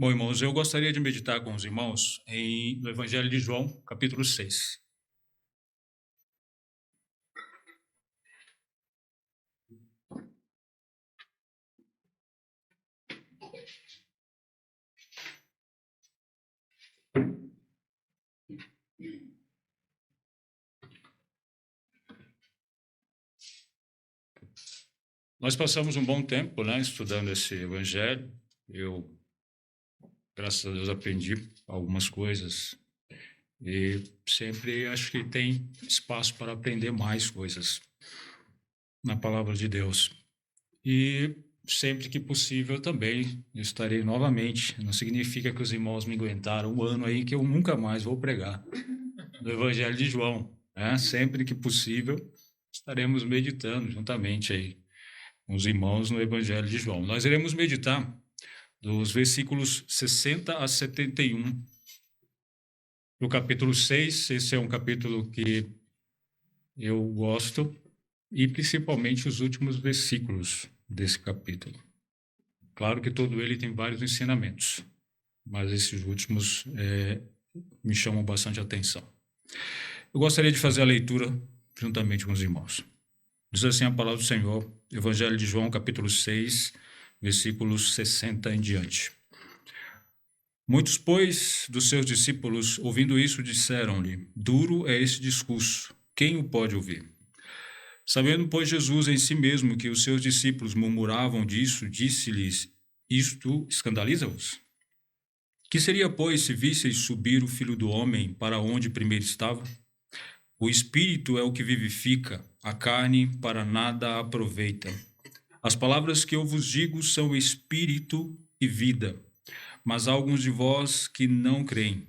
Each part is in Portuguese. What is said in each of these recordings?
Bom, irmãos, eu gostaria de meditar com os irmãos no Evangelho de João, capítulo 6. Nós passamos um bom tempo, estudando esse Evangelho. Eu, graças a Deus, aprendi algumas coisas e sempre acho que tem espaço para aprender mais coisas na palavra de Deus. E sempre que possível também estarei novamente. Não significa que os irmãos me aguentaram um ano aí que eu nunca mais vou pregar no Evangelho de João, né? Sempre que possível estaremos meditando juntamente aí com os irmãos no Evangelho de João. Nós iremos meditar dos versículos 60 a 71 do capítulo 6. Esse é um capítulo que eu gosto, e principalmente os últimos versículos desse capítulo. Claro que todo ele tem vários ensinamentos, mas esses últimos me chamam bastante atenção. Eu gostaria de fazer a leitura juntamente com os irmãos. Diz assim a palavra do Senhor, Evangelho de João, capítulo 6, versículos 60 em diante. Muitos, pois, dos seus discípulos, ouvindo isso, disseram-lhe: duro é esse discurso, quem o pode ouvir? Sabendo, pois, Jesus em si mesmo que os seus discípulos murmuravam disso, disse-lhes: isto escandaliza-vos? Que seria, pois, se visseis subir o Filho do Homem para onde primeiro estava? O Espírito é o que vivifica, a carne para nada aproveita. As palavras que eu vos digo são Espírito e vida. Mas há alguns de vós que não creem,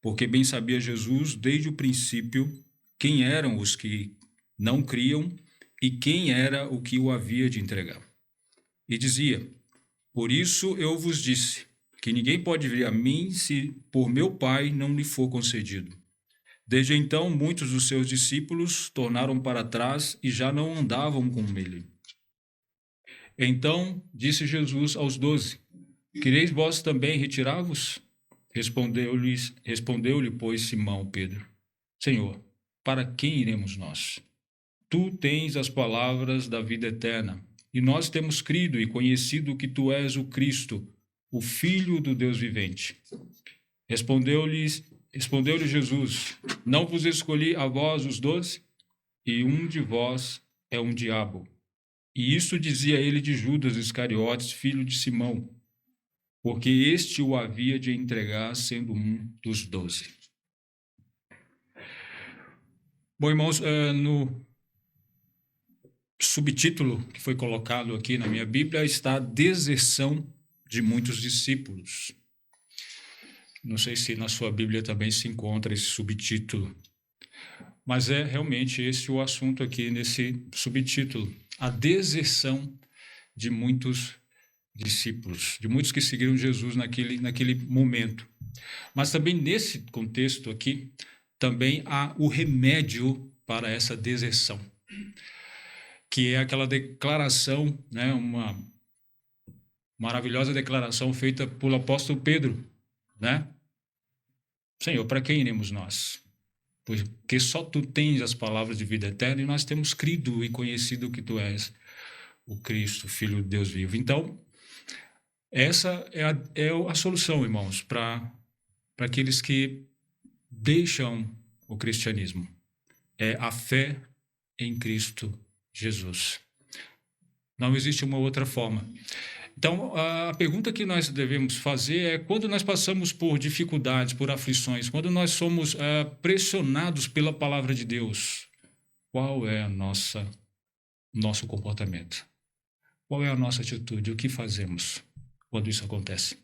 porque bem sabia Jesus desde o princípio quem eram os que não criam e quem era o que o havia de entregar. E dizia: por isso eu vos disse, que ninguém pode vir a mim se por meu Pai não lhe for concedido. Desde então, muitos dos seus discípulos tornaram para trás e já não andavam com ele. Então disse Jesus aos 12: quereis vós também retirar-vos? Respondeu-lhe, pois, Simão Pedro: Senhor, para quem iremos nós? Tu tens as palavras da vida eterna, e nós temos crido e conhecido que tu és o Cristo, o Filho do Deus vivente. Respondeu-lhe Jesus: não vos escolhi a vós os 12? E um de vós é um diabo. E isso dizia ele de Judas Iscariotes, filho de Simão, porque este o havia de entregar, sendo um dos 12. Bom, irmãos, no subtítulo que foi colocado aqui na minha Bíblia está a deserção de muitos discípulos. Não sei se na sua Bíblia também se encontra esse subtítulo, mas é realmente esse o assunto aqui nesse subtítulo, a deserção de muitos discípulos, de muitos que seguiram Jesus naquele momento. Mas também nesse contexto aqui, também há o remédio para essa deserção, que é aquela declaração, uma maravilhosa declaração feita pelo apóstolo Pedro, Senhor, para quem iremos nós? Porque só tu tens as palavras de vida eterna e nós temos crido e conhecido que tu és o Cristo, Filho de Deus vivo. Então, essa é a solução, irmãos, para aqueles que deixam o cristianismo. É a fé em Cristo Jesus. Não existe uma outra forma. Então, a pergunta que nós devemos fazer é: quando nós passamos por dificuldades, por aflições, quando nós somos pressionados pela palavra de Deus, qual é nosso comportamento? Qual é a nossa atitude? O que fazemos quando isso acontece?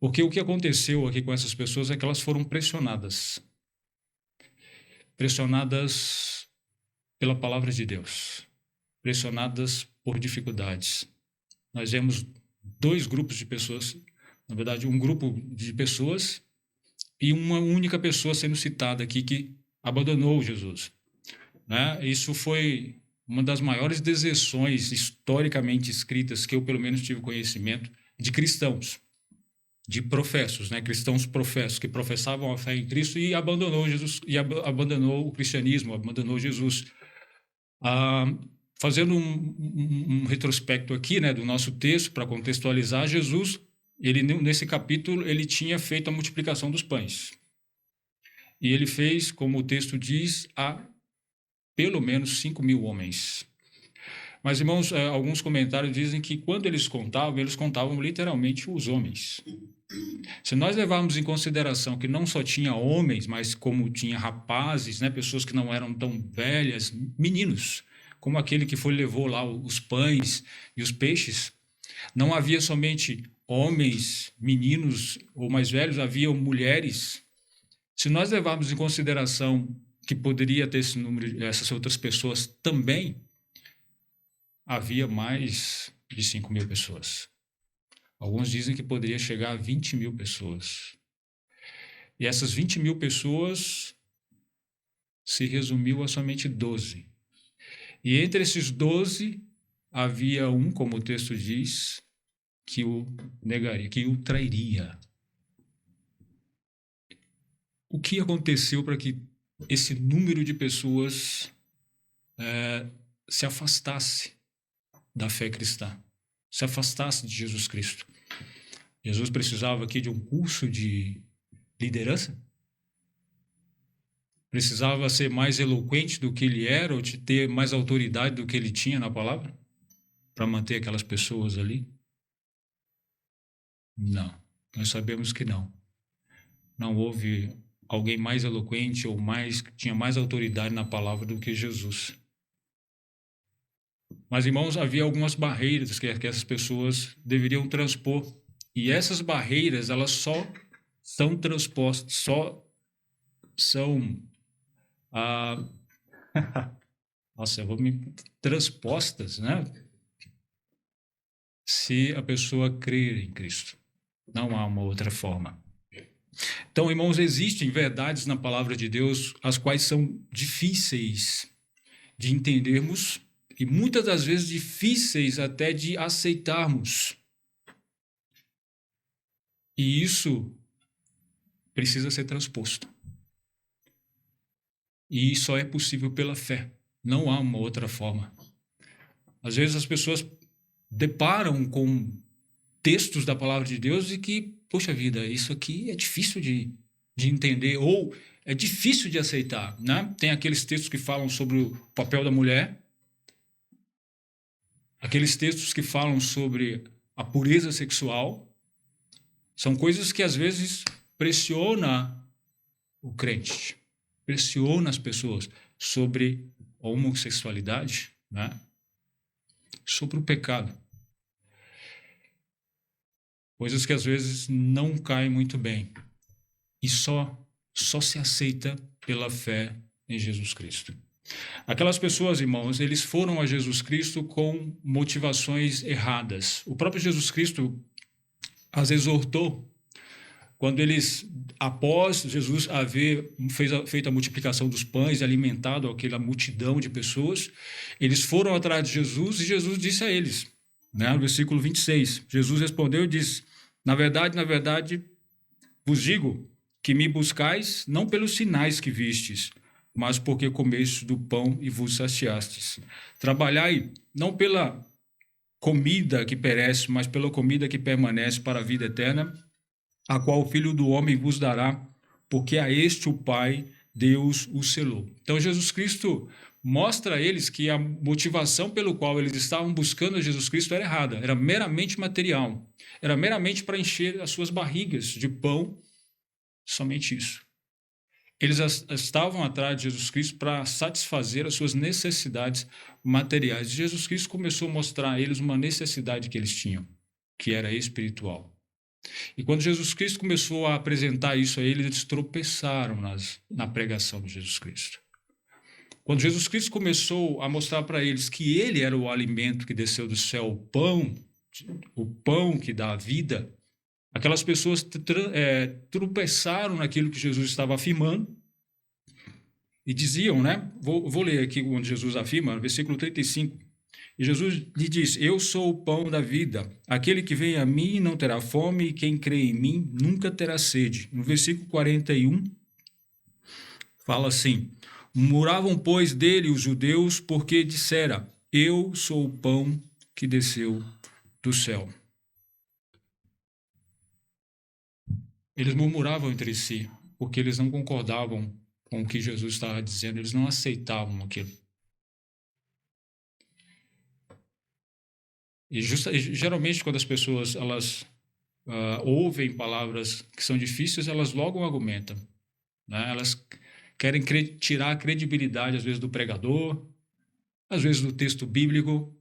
Porque o que aconteceu aqui com essas pessoas é que elas foram pressionadas pela palavra de Deus, pressionadas por dificuldades. Nós vemos dois grupos de pessoas, na verdade, um grupo de pessoas e uma única pessoa sendo citada aqui que abandonou Jesus. Isso foi uma das maiores deserções historicamente escritas que eu, pelo menos, tive conhecimento de cristãos. de professos, né, cristãos professos, que professavam a fé em Cristo e abandonou Jesus, e abandonou o cristianismo, abandonou Jesus. Ah, fazendo um retrospecto aqui, né, do nosso texto, para contextualizar, Jesus, ele, nesse capítulo, ele tinha feito a multiplicação dos pães. E ele fez, como o texto diz, a pelo menos 5.000 homens. Mas, irmãos, alguns comentários dizem que quando eles contavam literalmente os homens. Se nós levarmos em consideração que não só tinha homens, mas como tinha rapazes, né, pessoas que não eram tão velhas, meninos, como aquele que levou lá os pães e os peixes, não havia somente homens, meninos ou mais velhos, havia mulheres. Se nós levarmos em consideração que poderia ter esse número, essas outras pessoas também, havia mais de 5.000 pessoas. Alguns dizem que poderia chegar a 20.000 pessoas. E essas 20.000 pessoas se resumiu a somente 12. E entre esses 12, havia um, como o texto diz, que o negaria, que o trairia. O que aconteceu para que esse número de pessoas se afastasse da fé cristã, se afastasse de Jesus Cristo? Jesus precisava aqui de um curso de liderança? Precisava ser mais eloquente do que ele era ou de ter mais autoridade do que ele tinha na palavra para manter aquelas pessoas ali? Não, nós sabemos que não. Não houve alguém mais eloquente ou que tinha mais autoridade na palavra do que Jesus. Mas, irmãos, havia algumas barreiras que essas pessoas deveriam transpor. E essas barreiras, elas só são transpostas, só são transpostas, né? Se a pessoa crer em Cristo. Não há uma outra forma. Então, irmãos, existem verdades na palavra de Deus as quais são difíceis de entendermos e muitas das vezes difíceis até de aceitarmos. E isso precisa ser transposto. E só é possível pela fé. Não há uma outra forma. Às vezes as pessoas deparam com textos da palavra de Deus e que, poxa vida, isso aqui é difícil de entender ou é difícil de aceitar, né? Tem aqueles textos que falam sobre o papel da mulher, aqueles textos que falam sobre a pureza sexual. São coisas que às vezes pressionam o crente, pressionam as pessoas sobre a homossexualidade, né? Sobre o pecado. Coisas que às vezes não caem muito bem. E só se aceita pela fé em Jesus Cristo. Aquelas pessoas, irmãos, eles foram a Jesus Cristo com motivações erradas. O próprio Jesus Cristo as exortou quando eles, após Jesus haver feito a multiplicação dos pães e alimentado aquela multidão de pessoas, eles foram atrás de Jesus e Jesus disse a eles, né, no versículo 26, Jesus respondeu e disse: na verdade, vos digo que me buscais não pelos sinais que vistes, mas porque comestes do pão e vos saciastes. Trabalhai não pela comida que perece, mas pela comida que permanece para a vida eterna, a qual o Filho do Homem vos dará, porque a este o Pai, Deus, o selou. Então, Jesus Cristo mostra a eles que a motivação pelo qual eles estavam buscando a Jesus Cristo era errada, era meramente material, era meramente para encher as suas barrigas de pão, somente isso. Eles estavam atrás de Jesus Cristo para satisfazer as suas necessidades materiais. Jesus Cristo começou a mostrar a eles uma necessidade que eles tinham, que era espiritual. E quando Jesus Cristo começou a apresentar isso a eles, eles tropeçaram na pregação de Jesus Cristo. Quando Jesus Cristo começou a mostrar para eles que ele era o alimento que desceu do céu, o pão que dá a vida, aquelas pessoas tropeçaram naquilo que Jesus estava afirmando e diziam, né? Vou ler aqui onde Jesus afirma, no versículo 35. E Jesus lhe disse: eu sou o pão da vida. Aquele que vem a mim não terá fome, e quem crê em mim nunca terá sede. No versículo 41, fala assim: murmuravam, pois, dele os judeus, porque dissera: eu sou o pão que desceu do céu. Eles murmuravam entre si, porque eles não concordavam com o que Jesus estava dizendo, eles não aceitavam aquilo. E geralmente, quando as pessoas elas ouvem palavras que são difíceis, elas logo argumentam, né? Elas querem tirar a credibilidade, às vezes, do pregador, às vezes do texto bíblico,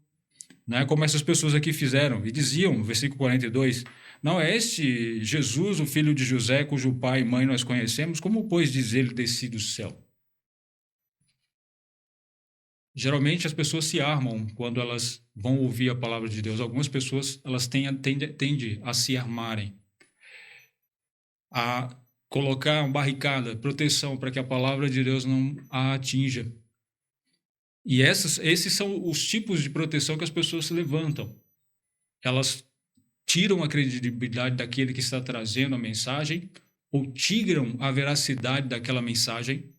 né? Como essas pessoas aqui fizeram, e diziam, no versículo 42, não é este Jesus, o filho de José, cujo pai e mãe nós conhecemos? Como, pois, diz ele, desci do céu? Geralmente as pessoas se armam quando elas vão ouvir a palavra de Deus. Algumas pessoas elas tendem a se armarem, a colocar uma barricada, proteção para que a palavra de Deus não a atinja. E esses são os tipos de proteção que as pessoas se levantam. Elas tiram a credibilidade daquele que está trazendo a mensagem ou tiram a veracidade daquela mensagem.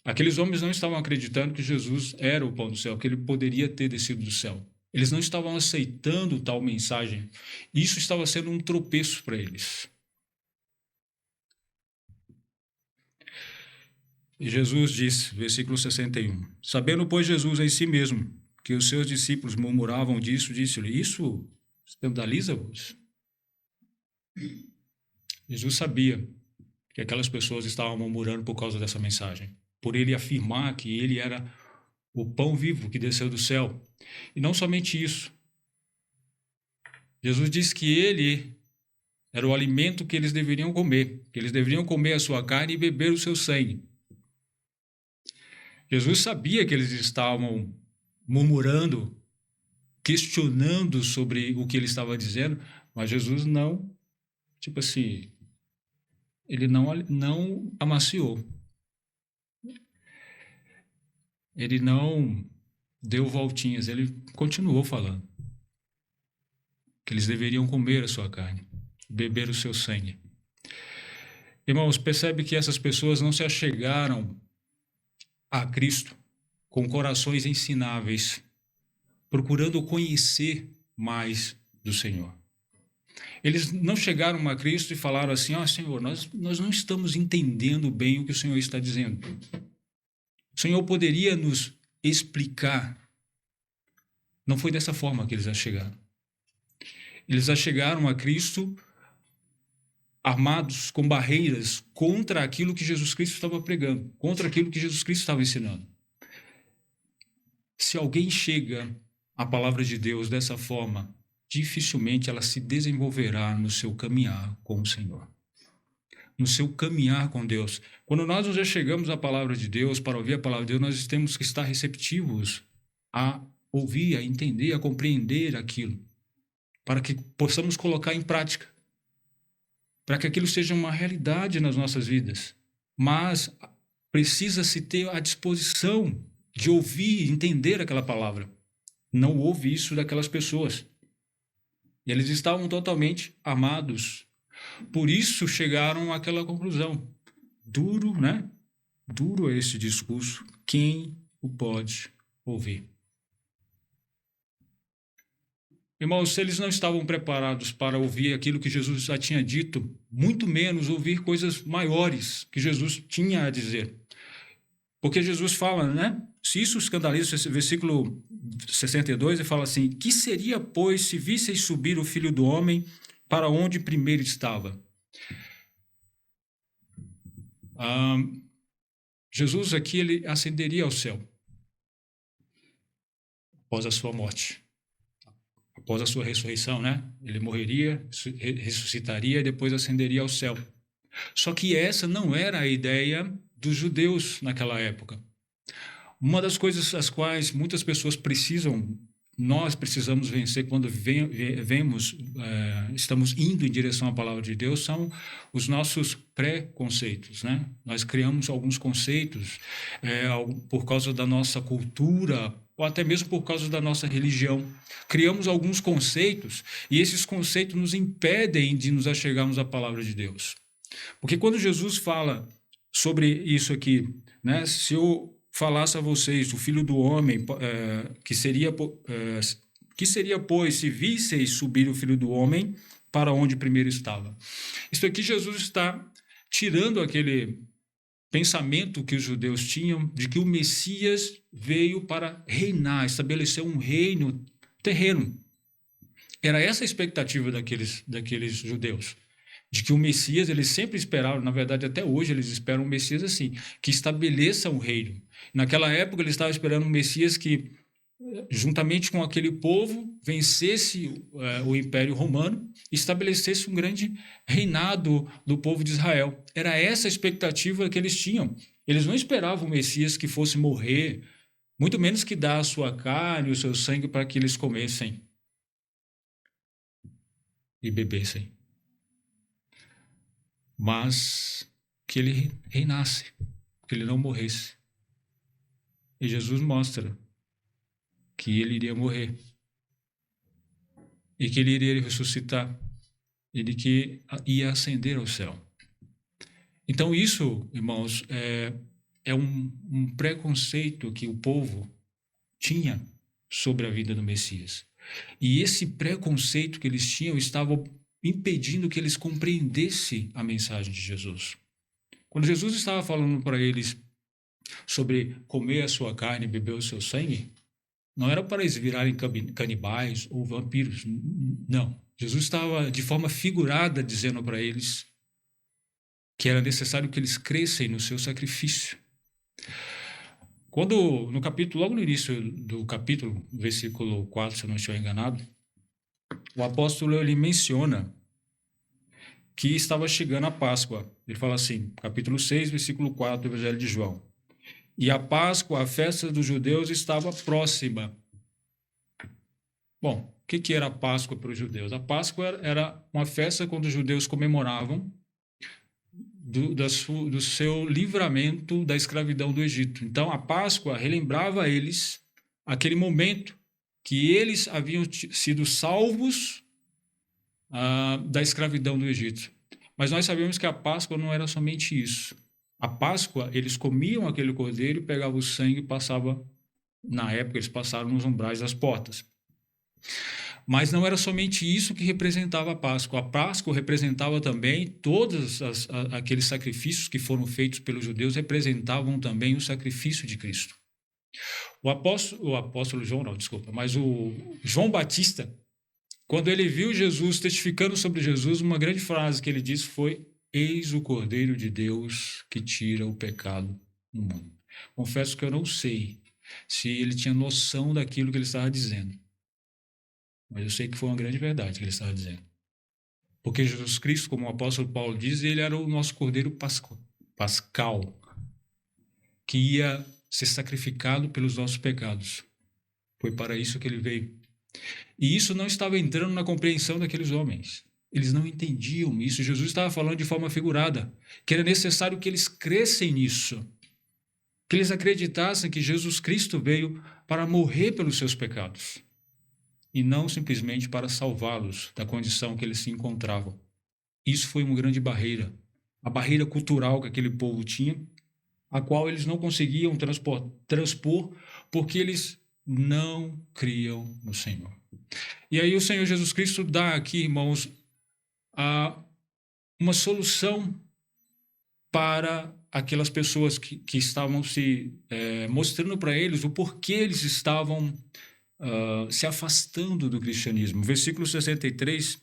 Aqueles homens não estavam acreditando que Jesus era o pão do céu, que ele poderia ter descido do céu. Eles não estavam aceitando tal mensagem. Isso estava sendo um tropeço para eles. E Jesus disse, versículo 61, sabendo, pois, Jesus em si mesmo, que os seus discípulos murmuravam disso, disse-lhe, isso escandaliza-vos? Jesus sabia que aquelas pessoas estavam murmurando por causa dessa mensagem, por ele afirmar que ele era o pão vivo que desceu do céu. E não somente isso. Jesus disse que ele era o alimento que eles deveriam comer, que eles deveriam comer a sua carne e beber o seu sangue. Jesus sabia que eles estavam murmurando, questionando sobre o que ele estava dizendo, mas Jesus não, ele não amaciou. Ele não deu voltinhas, ele continuou falando que eles deveriam comer a sua carne, beber o seu sangue. Irmãos, percebe que essas pessoas não se achegaram a Cristo com corações ensináveis, procurando conhecer mais do Senhor. Eles não chegaram a Cristo e falaram assim, Senhor, nós não estamos entendendo bem o que o Senhor está dizendo. O Senhor poderia nos explicar. Não foi dessa forma que eles achegaram. Eles achegaram a Cristo armados com barreiras contra aquilo que Jesus Cristo estava pregando, contra aquilo que Jesus Cristo estava ensinando. Se alguém chega à palavra de Deus dessa forma, dificilmente ela se desenvolverá no seu caminhar com o Senhor. No seu caminhar com Deus. Quando nós já chegamos à palavra de Deus, para ouvir a palavra de Deus, nós temos que estar receptivos a ouvir, a entender, a compreender aquilo, para que possamos colocar em prática, para que aquilo seja uma realidade nas nossas vidas. Mas precisa-se ter a disposição de ouvir e entender aquela palavra. Não houve isso daquelas pessoas. E eles estavam totalmente armados. Por isso chegaram àquela conclusão. Duro, né? Duro é esse discurso. Quem o pode ouvir? Irmãos, se eles não estavam preparados para ouvir aquilo que Jesus já tinha dito, muito menos ouvir coisas maiores que Jesus tinha a dizer. Porque Jesus fala, né? Se isso escandaliza, esse versículo 62, ele fala assim, que seria, pois, se visseis subir o Filho do Homem para onde primeiro estava? Jesus aqui, ele ascenderia ao céu após a sua morte. Após a sua ressurreição, né? Ele morreria, ressuscitaria e depois ascenderia ao céu. Só que essa não era a ideia dos judeus naquela época. Uma das coisas as quais muitas pessoas precisam nós precisamos vencer quando estamos indo em direção à palavra de Deus, são os nossos pré-conceitos, né? Nós criamos alguns conceitos por causa da nossa cultura, ou até mesmo por causa da nossa religião. Criamos alguns conceitos e esses conceitos nos impedem de nos achegarmos à palavra de Deus. Porque quando Jesus fala sobre isso aqui, né? Se eu falasse a vocês, o Filho do Homem, que seria, pois, se visseis subir o Filho do Homem para onde primeiro estava. Isso aqui Jesus está tirando aquele pensamento que os judeus tinham de que o Messias veio para reinar, estabelecer um reino terreno. Era essa a expectativa daqueles judeus, de que o Messias, eles sempre esperavam, na verdade até hoje eles esperam um Messias assim, que estabeleça um reino. Naquela época eles estavam esperando um Messias que, juntamente com aquele povo, vencesse o Império Romano e estabelecesse um grande reinado do povo de Israel. Era essa a expectativa que eles tinham. Eles não esperavam o Messias que fosse morrer, muito menos que dar a sua carne, o seu sangue para que eles comessem e bebessem, mas que ele reinasse, que ele não morresse. E Jesus mostra que ele iria morrer e que ele iria ressuscitar, ele que ia ascender ao céu. Então isso, irmãos, é um preconceito que o povo tinha sobre a vida do Messias. E esse preconceito que eles tinham estava impedindo que eles compreendessem a mensagem de Jesus. Quando Jesus estava falando para eles sobre comer a sua carne e beber o seu sangue, não era para eles virarem canibais ou vampiros, não. Jesus estava, de forma figurada, dizendo para eles que era necessário que eles crescem no seu sacrifício. Quando, logo no início do capítulo, versículo 4, se eu não estiver enganado, o apóstolo ele menciona que estava chegando a Páscoa. Ele fala assim, capítulo 6, versículo 4 do Evangelho de João. E a Páscoa, a festa dos judeus, estava próxima. Bom, o que era a Páscoa para os judeus? A Páscoa era uma festa quando os judeus comemoravam do seu livramento da escravidão do Egito. Então, a Páscoa relembrava a eles aquele momento que eles haviam sido salvos da escravidão do Egito. Mas nós sabemos que a Páscoa não era somente isso. A Páscoa, eles comiam aquele cordeiro, pegavam o sangue e passavam, na época, eles passaram nos umbrais das portas. Mas não era somente isso que representava a Páscoa. A Páscoa representava também todos aqueles sacrifícios que foram feitos pelos judeus, representavam também o sacrifício de Cristo. O João Batista, quando ele viu Jesus testificando sobre Jesus, uma grande frase que ele disse foi: eis o Cordeiro de Deus que tira o pecado do mundo. Confesso que eu não sei se ele tinha noção daquilo que ele estava dizendo, mas eu sei que foi uma grande verdade que ele estava dizendo. Porque Jesus Cristo, como o apóstolo Paulo diz, ele era o nosso Cordeiro Pascal, que ia ser sacrificado pelos nossos pecados. Foi para isso que ele veio. E isso não estava entrando na compreensão daqueles homens. Eles não entendiam isso. Jesus estava falando de forma figurada, que era necessário que eles crescem nisso, que eles acreditassem que Jesus Cristo veio para morrer pelos seus pecados e não simplesmente para salvá-los da condição que eles se encontravam. Isso foi uma grande barreira, a barreira cultural que aquele povo tinha, a qual eles não conseguiam transpor porque eles não criam no Senhor. E aí o Senhor Jesus Cristo dá aqui, irmãos, uma solução para aquelas pessoas que estavam se mostrando para eles o porquê eles estavam se afastando do cristianismo. Versículo 63,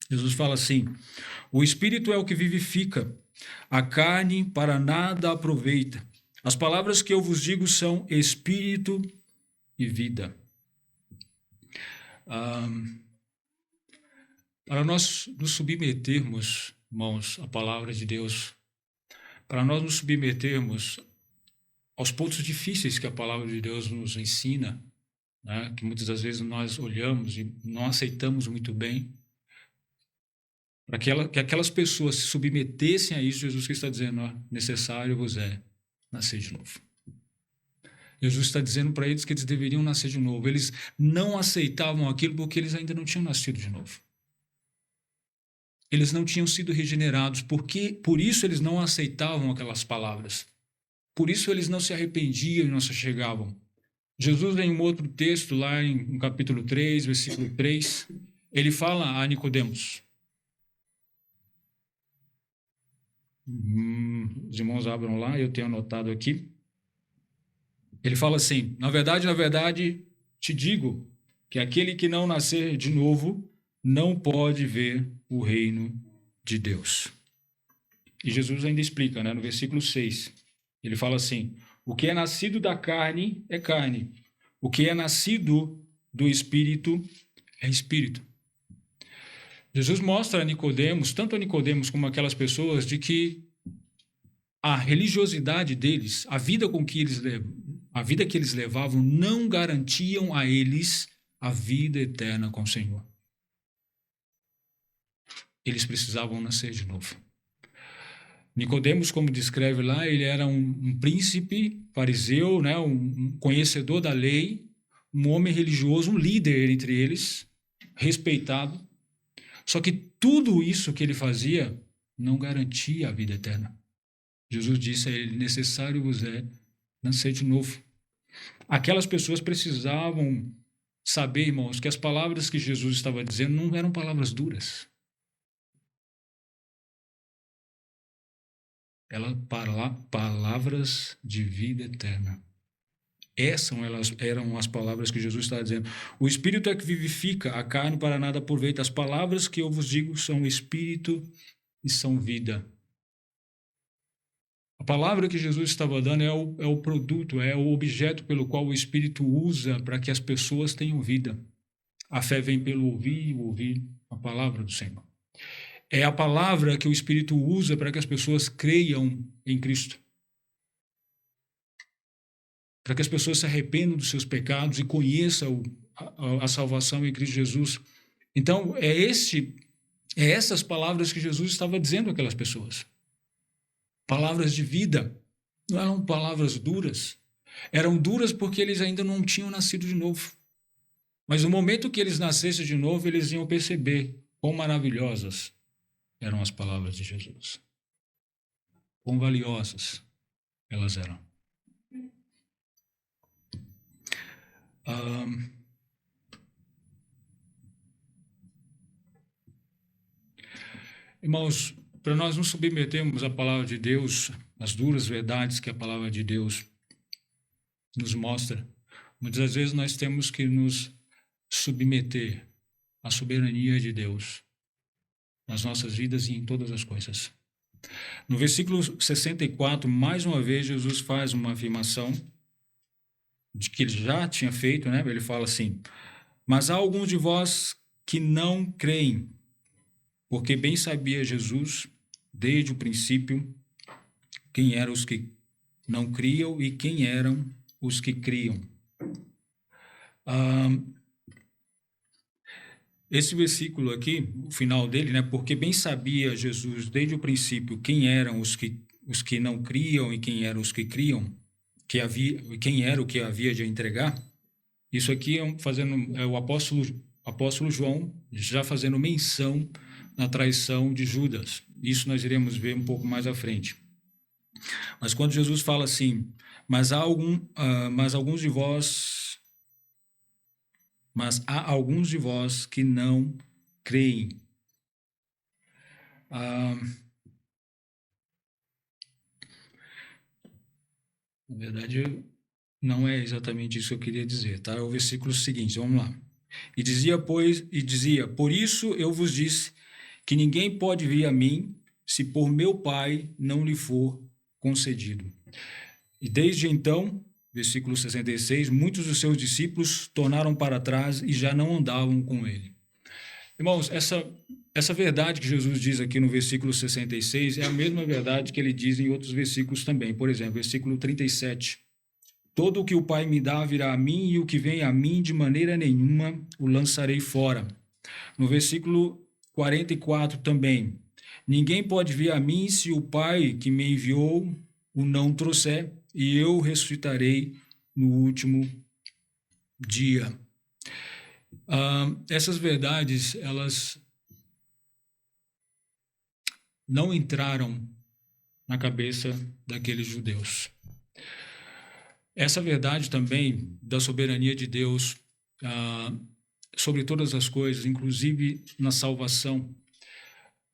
Jesus fala assim: o Espírito é o que vivifica, a carne para nada aproveita. As palavras que eu vos digo são Espírito e vida. Para nós nos submetermos, irmãos, à palavra de Deus, para nós nos submetermos aos pontos difíceis que a palavra de Deus nos ensina, né, que muitas das vezes nós olhamos e não aceitamos muito bem, para que aquelas pessoas se submetessem a isso, Jesus que está dizendo, ó, necessário vos é nascer de novo. Jesus está dizendo para eles que eles deveriam nascer de novo. Eles não aceitavam aquilo porque eles ainda não tinham nascido de novo. Eles não tinham sido regenerados, por isso eles não aceitavam aquelas palavras. Por isso eles não se arrependiam e não se chegavam. Jesus, em um outro texto, lá em capítulo 3, versículo 3, ele fala a Nicodemos. Os irmãos abram lá, eu tenho anotado aqui. Ele fala assim, na verdade, te digo que aquele que não nascer de novo não pode ver o reino de Deus. E Jesus ainda explica, né, no versículo 6, ele fala assim, o que é nascido da carne é carne, o que é nascido do Espírito é Espírito. Jesus mostra a Nicodemos, tanto a Nicodemos como aquelas pessoas, de que a religiosidade deles, a vida que eles levavam, não garantiam a eles a vida eterna com o Senhor. Eles precisavam nascer de novo. Nicodemos, como descreve lá, ele era um príncipe fariseu, né, um conhecedor da lei, um homem religioso, um líder entre eles, respeitado. Só que tudo isso que ele fazia não garantia a vida eterna. Jesus disse a ele, necessário vos é nascer de novo. Aquelas pessoas precisavam saber, irmãos, que as palavras que Jesus estava dizendo não eram palavras duras. Eram palavras de vida eterna. Essas eram as palavras que Jesus estava dizendo. O Espírito é que vivifica, a carne para nada aproveita. As palavras que eu vos digo são Espírito e são vida. A palavra que Jesus estava dando é o produto, é o objeto pelo qual o Espírito usa para que as pessoas tenham vida. A fé vem pelo ouvir e ouvir a palavra do Senhor. É a palavra que o Espírito usa para que as pessoas creiam em Cristo. Para que as pessoas se arrependam dos seus pecados e conheçam a salvação em Cristo Jesus. Então, essas palavras que Jesus estava dizendo àquelas pessoas. Palavras de vida. Não eram palavras duras. Eram duras porque eles ainda não tinham nascido de novo. Mas no momento que eles nascessem de novo, eles iam perceber quão maravilhosas eram as palavras de Jesus. Quão valiosas elas eram. Irmãos, para nós nos submetermos à palavra de Deus, às duras verdades que a palavra de Deus nos mostra, muitas vezes nós temos que nos submeter à soberania de Deus nas nossas vidas e em todas as coisas. No versículo 64, mais uma vez, Jesus faz uma afirmação de que ele já tinha feito, né? Ele fala assim, mas há alguns de vós que não creem, porque bem sabia Jesus, desde o princípio, quem eram os que não criam e quem eram os que criam. Esse versículo aqui, o final dele, né? Porque bem sabia Jesus, desde o princípio, quem eram os que não criam e quem eram os que criam, quem era o que havia de entregar. Isso aqui é o apóstolo João já fazendo menção na traição de Judas. Isso nós iremos ver um pouco mais à frente. Mas quando Jesus fala assim, mas há alguns de vós que não creem. Na verdade, não é exatamente isso que eu queria dizer, tá? É o versículo seguinte, vamos lá. E dizia, por isso eu vos disse que ninguém pode vir a mim se por meu Pai não lhe for concedido. E desde então, versículo 66, muitos dos seus discípulos tornaram para trás e já não andavam com ele. Irmãos, essa verdade que Jesus diz aqui no versículo 66 é a mesma verdade que ele diz em outros versículos também. Por exemplo, versículo 37. Todo o que o Pai me dá virá a mim, e o que vem a mim, de maneira nenhuma o lançarei fora. No versículo 44 também. Ninguém pode vir a mim se o Pai que me enviou o não trouxer, e eu ressuscitarei no último dia. Essas verdades, elas não entraram na cabeça daqueles judeus. Essa verdade também da soberania de Deus sobre todas as coisas, inclusive na salvação,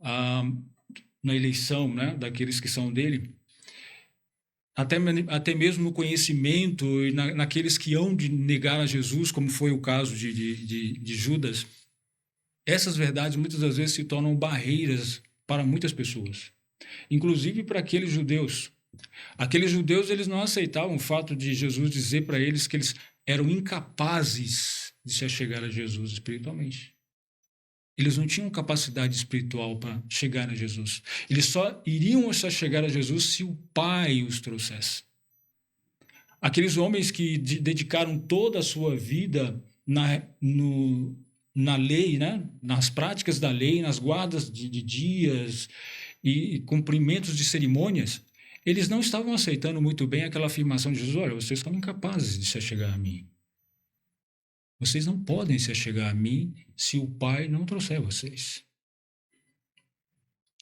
na eleição, né, daqueles que são dele, até mesmo no conhecimento e naqueles que hão de negar a Jesus, como foi o caso de Judas. Essas verdades muitas das vezes se tornam barreiras para muitas pessoas, inclusive para aqueles judeus. Aqueles judeus, eles não aceitavam o fato de Jesus dizer para eles que eles eram incapazes de se achegar a Jesus espiritualmente. Eles não tinham capacidade espiritual para chegar a Jesus. Eles só iriam se achegar a Jesus se o Pai os trouxesse. Aqueles homens que dedicaram toda a sua vida na lei, né? Nas práticas da lei, nas guardas de dias e cumprimentos de cerimônias, eles não estavam aceitando muito bem aquela afirmação de Jesus: olha, vocês são incapazes de se achegar a mim. Vocês não podem se achegar a mim se o Pai não trouxer vocês.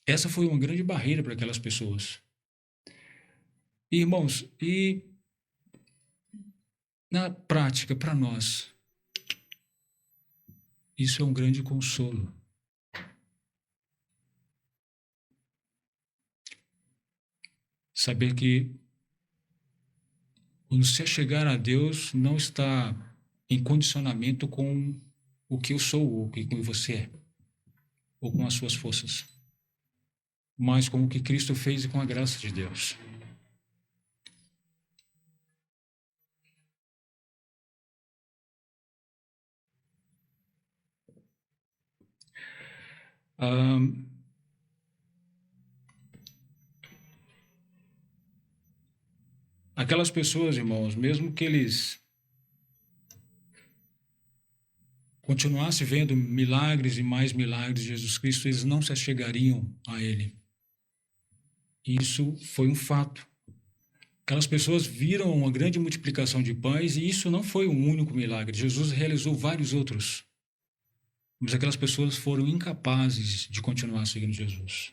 Essa foi uma grande barreira para aquelas pessoas. Irmãos, e na prática, para nós, isso é um grande consolo. Saber que o se achegar a Deus não está em condicionamento com o que eu sou, ou o que você é, ou com as suas forças, mas com o que Cristo fez e com a graça de Deus. Aquelas pessoas, irmãos, mesmo que eles continuassem vendo milagres e mais milagres de Jesus Cristo, eles não se achegariam a Ele. Isso foi um fato. Aquelas pessoas viram uma grande multiplicação de pães e isso não foi um único milagre. Jesus realizou vários outros. Mas aquelas pessoas foram incapazes de continuar seguindo Jesus.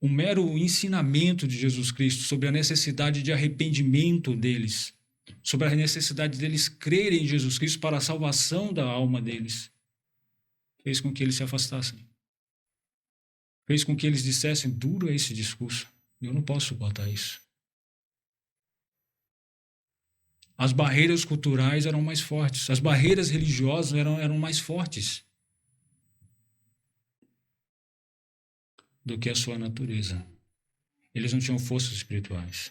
O mero ensinamento de Jesus Cristo sobre a necessidade de arrependimento deles, sobre a necessidade deles crerem em Jesus Cristo para a salvação da alma deles, fez com que eles se afastassem. Fez com que eles dissessem: duro é esse discurso, eu não posso suportar isso. As barreiras culturais eram mais fortes, as barreiras religiosas eram mais fortes do que a sua natureza. Eles não tinham forças espirituais.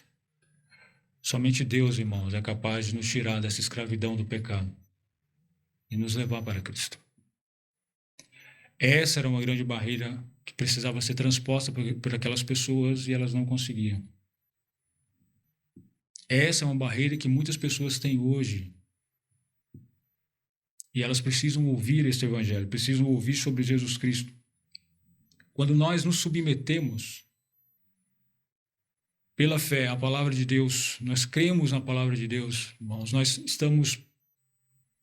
Somente Deus, irmãos, é capaz de nos tirar dessa escravidão do pecado e nos levar para Cristo. Essa era uma grande barreira que precisava ser transposta por aquelas pessoas e elas não conseguiam. Essa é uma barreira que muitas pessoas têm hoje. E elas precisam ouvir este evangelho, precisam ouvir sobre Jesus Cristo. Quando nós nos submetemos pela fé à palavra de Deus, nós cremos na palavra de Deus, irmãos, nós estamos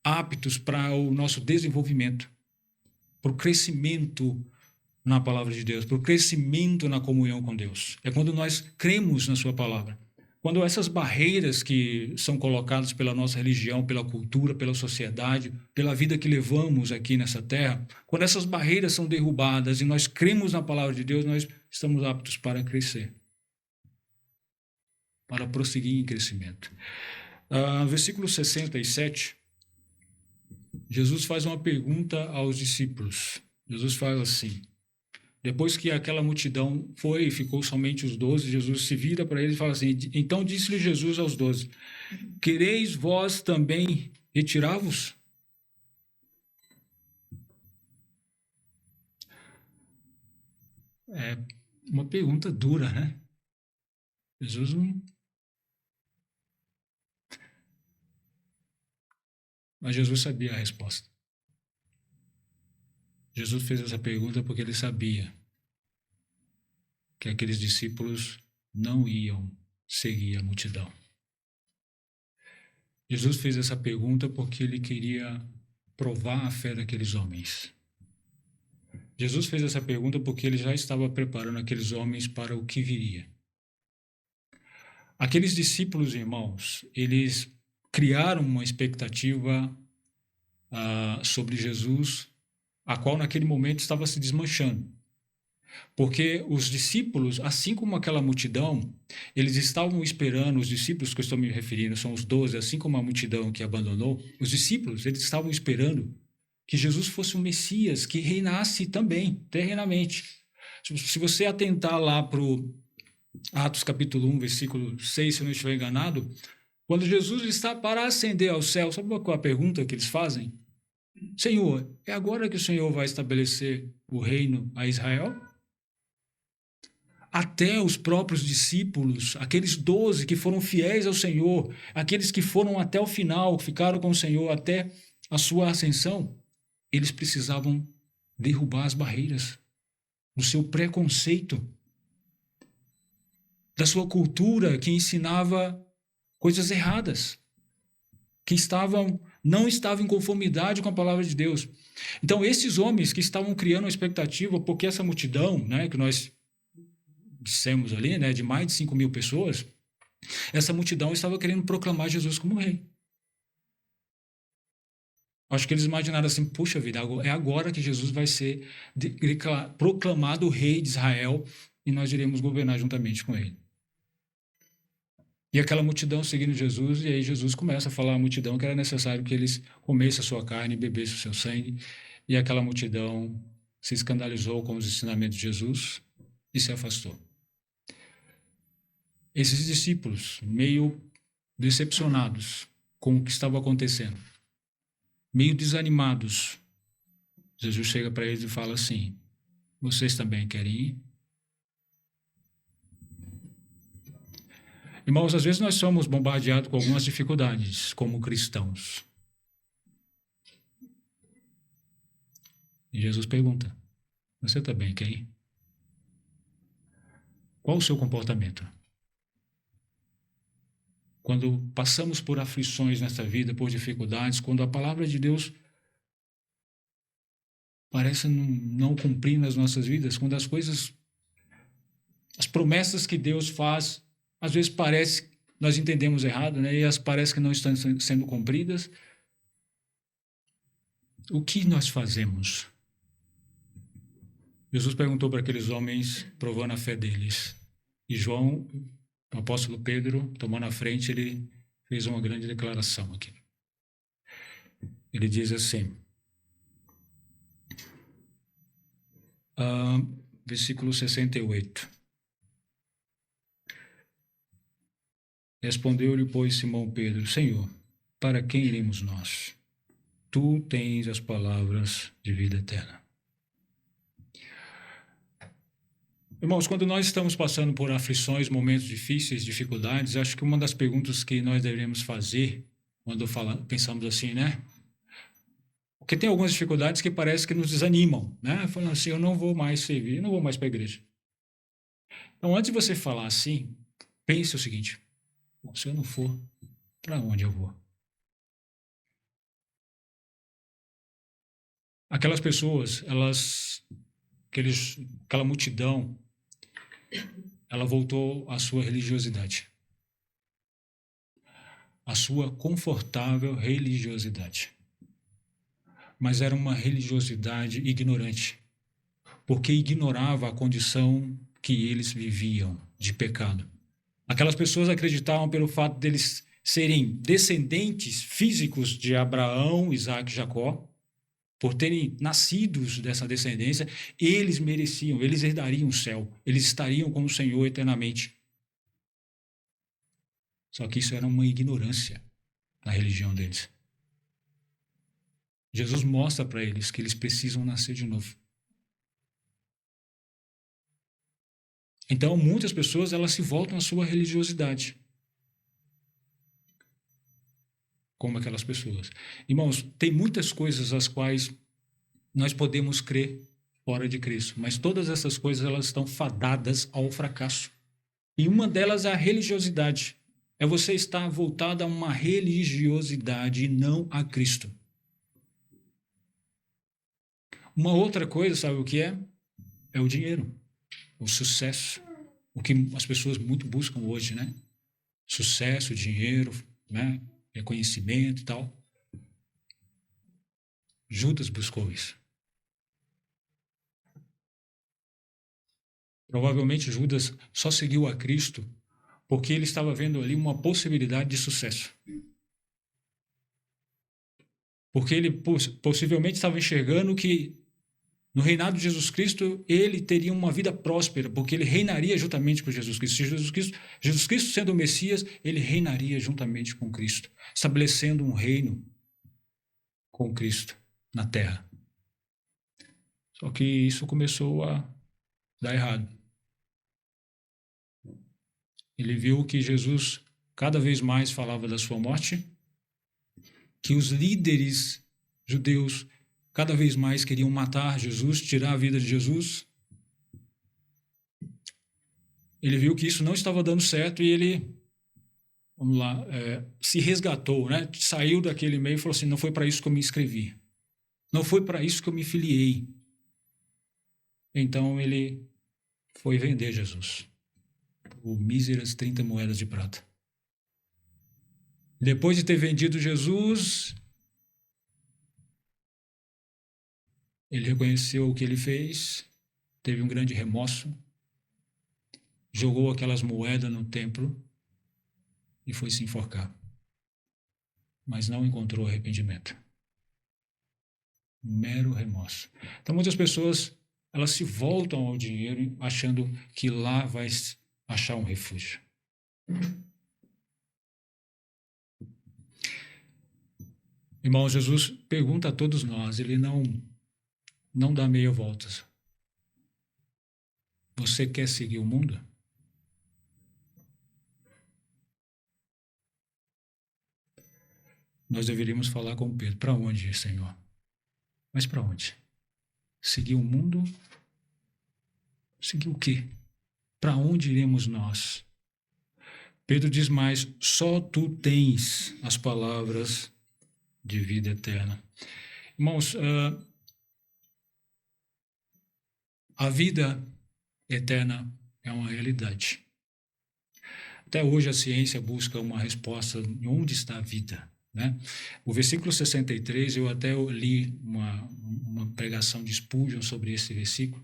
aptos para o nosso desenvolvimento, para o crescimento na palavra de Deus, para o crescimento na comunhão com Deus. É quando nós cremos na sua palavra. Quando essas barreiras que são colocadas pela nossa religião, pela cultura, pela sociedade, pela vida que levamos aqui nessa terra, quando essas barreiras são derrubadas e nós cremos na palavra de Deus, nós estamos aptos para crescer, para prosseguir em crescimento. Versículo 67, Jesus faz uma pergunta aos discípulos. Jesus fala assim: depois que aquela multidão foi e ficou somente os 12, Jesus se vira para eles e fala assim: então disse-lhe Jesus aos 12, quereis vós também retirar-vos? É uma pergunta dura, né? Jesus não... Mas Jesus sabia a resposta. Jesus fez essa pergunta porque ele sabia que aqueles discípulos não iam seguir a multidão. Jesus fez essa pergunta porque ele queria provar a fé daqueles homens. Jesus fez essa pergunta porque ele já estava preparando aqueles homens para o que viria. Aqueles discípulos, irmãos, eles criaram uma expectativa sobre Jesus, a qual naquele momento estava se desmanchando. Porque os discípulos, assim como aquela multidão, eles estavam esperando, os discípulos que eu estou me referindo são os 12, assim como a multidão que abandonou, os discípulos, eles estavam esperando que Jesus fosse o Messias, que reinasse também, terrenamente. Se você atentar lá para o Atos capítulo 1, versículo 6, se eu não estiver enganado, quando Jesus está para ascender ao céu, sabe qual é a pergunta que eles fazem? Senhor, é agora que o Senhor vai estabelecer o reino a Israel? Até os próprios discípulos, aqueles 12 que foram fiéis ao Senhor, aqueles que foram até o final, ficaram com o Senhor até a sua ascensão, eles precisavam derrubar as barreiras do seu preconceito, da sua cultura que ensinava coisas erradas, que não estavam em conformidade com a palavra de Deus. Então, esses homens que estavam criando uma expectativa, porque essa multidão, né, que nós dissemos ali, né, de mais de 5.000 pessoas, essa multidão estava querendo proclamar Jesus como rei. Acho que eles imaginaram assim, puxa vida, é agora que Jesus vai ser proclamado rei de Israel e nós iremos governar juntamente com ele. E aquela multidão seguindo Jesus, e aí Jesus começa a falar à multidão que era necessário que eles comessem a sua carne e bebessem o seu sangue, e aquela multidão se escandalizou com os ensinamentos de Jesus e se afastou. Esses discípulos, meio decepcionados com o que estava acontecendo, meio desanimados, Jesus chega para eles e fala assim: vocês também querem ir? Irmãos, às vezes nós somos bombardeados com algumas dificuldades como cristãos. E Jesus pergunta: você também quer ir? Qual o seu comportamento? Quando passamos por aflições nesta vida, por dificuldades, quando a palavra de Deus parece não cumprir nas nossas vidas, quando as promessas que Deus faz, às vezes parece, nós entendemos errado, né? E parece que não estão sendo cumpridas. O que nós fazemos? Jesus perguntou para aqueles homens, provando a fé deles. E João, o apóstolo Pedro, tomando a frente, ele fez uma grande declaração aqui. Ele diz assim, versículo 68. Respondeu-lhe, pois, Simão Pedro: Senhor, para quem iremos nós? Tu tens as palavras de vida eterna. Irmãos, quando nós estamos passando por aflições, momentos difíceis, dificuldades, acho que uma das perguntas que nós deveríamos fazer, quando pensamos assim, né? Porque tem algumas dificuldades que parece que nos desanimam, né? Falando assim, eu não vou mais servir, eu não vou mais para a igreja. Então, antes de você falar assim, pense o seguinte: se eu não for, para onde eu vou? Aquelas pessoas, aquela multidão, ela voltou à sua religiosidade, à sua confortável religiosidade. Mas era uma religiosidade ignorante, porque ignorava a condição que eles viviam de pecado. Aquelas pessoas acreditavam pelo fato deles serem descendentes físicos de Abraão, Isaac e Jacó, por terem nascidos dessa descendência, eles mereciam, eles herdariam o céu, eles estariam com o Senhor eternamente. Só que isso era uma ignorância na religião deles. Jesus mostra para eles que eles precisam nascer de novo. Então, muitas pessoas, elas se voltam à sua religiosidade. como aquelas pessoas. Irmãos, tem muitas coisas às quais nós podemos crer fora de Cristo, mas todas essas coisas elas estão fadadas ao fracasso. E uma delas é a religiosidade. É você estar voltado a uma religiosidade e não a Cristo. Uma outra coisa, sabe o que é? É o dinheiro, o sucesso, o que as pessoas muito buscam hoje, né? Sucesso, dinheiro, né? Reconhecimento e tal. Judas buscou isso. Provavelmente Judas só seguiu a Cristo porque ele estava vendo ali uma possibilidade de sucesso. Porque ele possivelmente estava enxergando que no reinado de Jesus Cristo ele teria uma vida próspera, porque ele reinaria juntamente com Jesus Cristo. Jesus Cristo sendo o Messias, ele reinaria juntamente com Cristo, estabelecendo um reino com Cristo na terra. Só que isso começou a dar errado. Ele viu que Jesus cada vez mais falava da sua morte, que os líderes judeus cada vez mais queriam matar Jesus, tirar a vida de Jesus. Ele viu que isso não estava dando certo e ele, vamos lá, se resgatou, né? Saiu daquele meio e falou assim, não foi para isso que eu me inscrevi. Não foi para isso que eu me filiei. Então ele foi vender Jesus por míseras 30 moedas de prata. Depois de ter vendido Jesus, ele reconheceu o que ele fez, teve um grande remorso, jogou aquelas moedas no templo e foi se enforcar. Mas não encontrou arrependimento. Mero remorso. Então muitas pessoas, elas se voltam ao dinheiro achando que lá vai achar um refúgio. Irmão, Jesus pergunta a todos nós, ele não dá meia voltas. Você quer seguir o mundo? Nós deveríamos falar com Pedro, para onde, Senhor? Mas para onde? Seguir o mundo? Seguir o quê? Para onde iremos nós? Pedro diz mais, só tu tens as palavras de vida eterna. Irmãos, a vida eterna é uma realidade. Até hoje a ciência busca uma resposta em onde está a vida, né? O versículo 63, eu até li uma pregação de Spurgeon sobre esse versículo.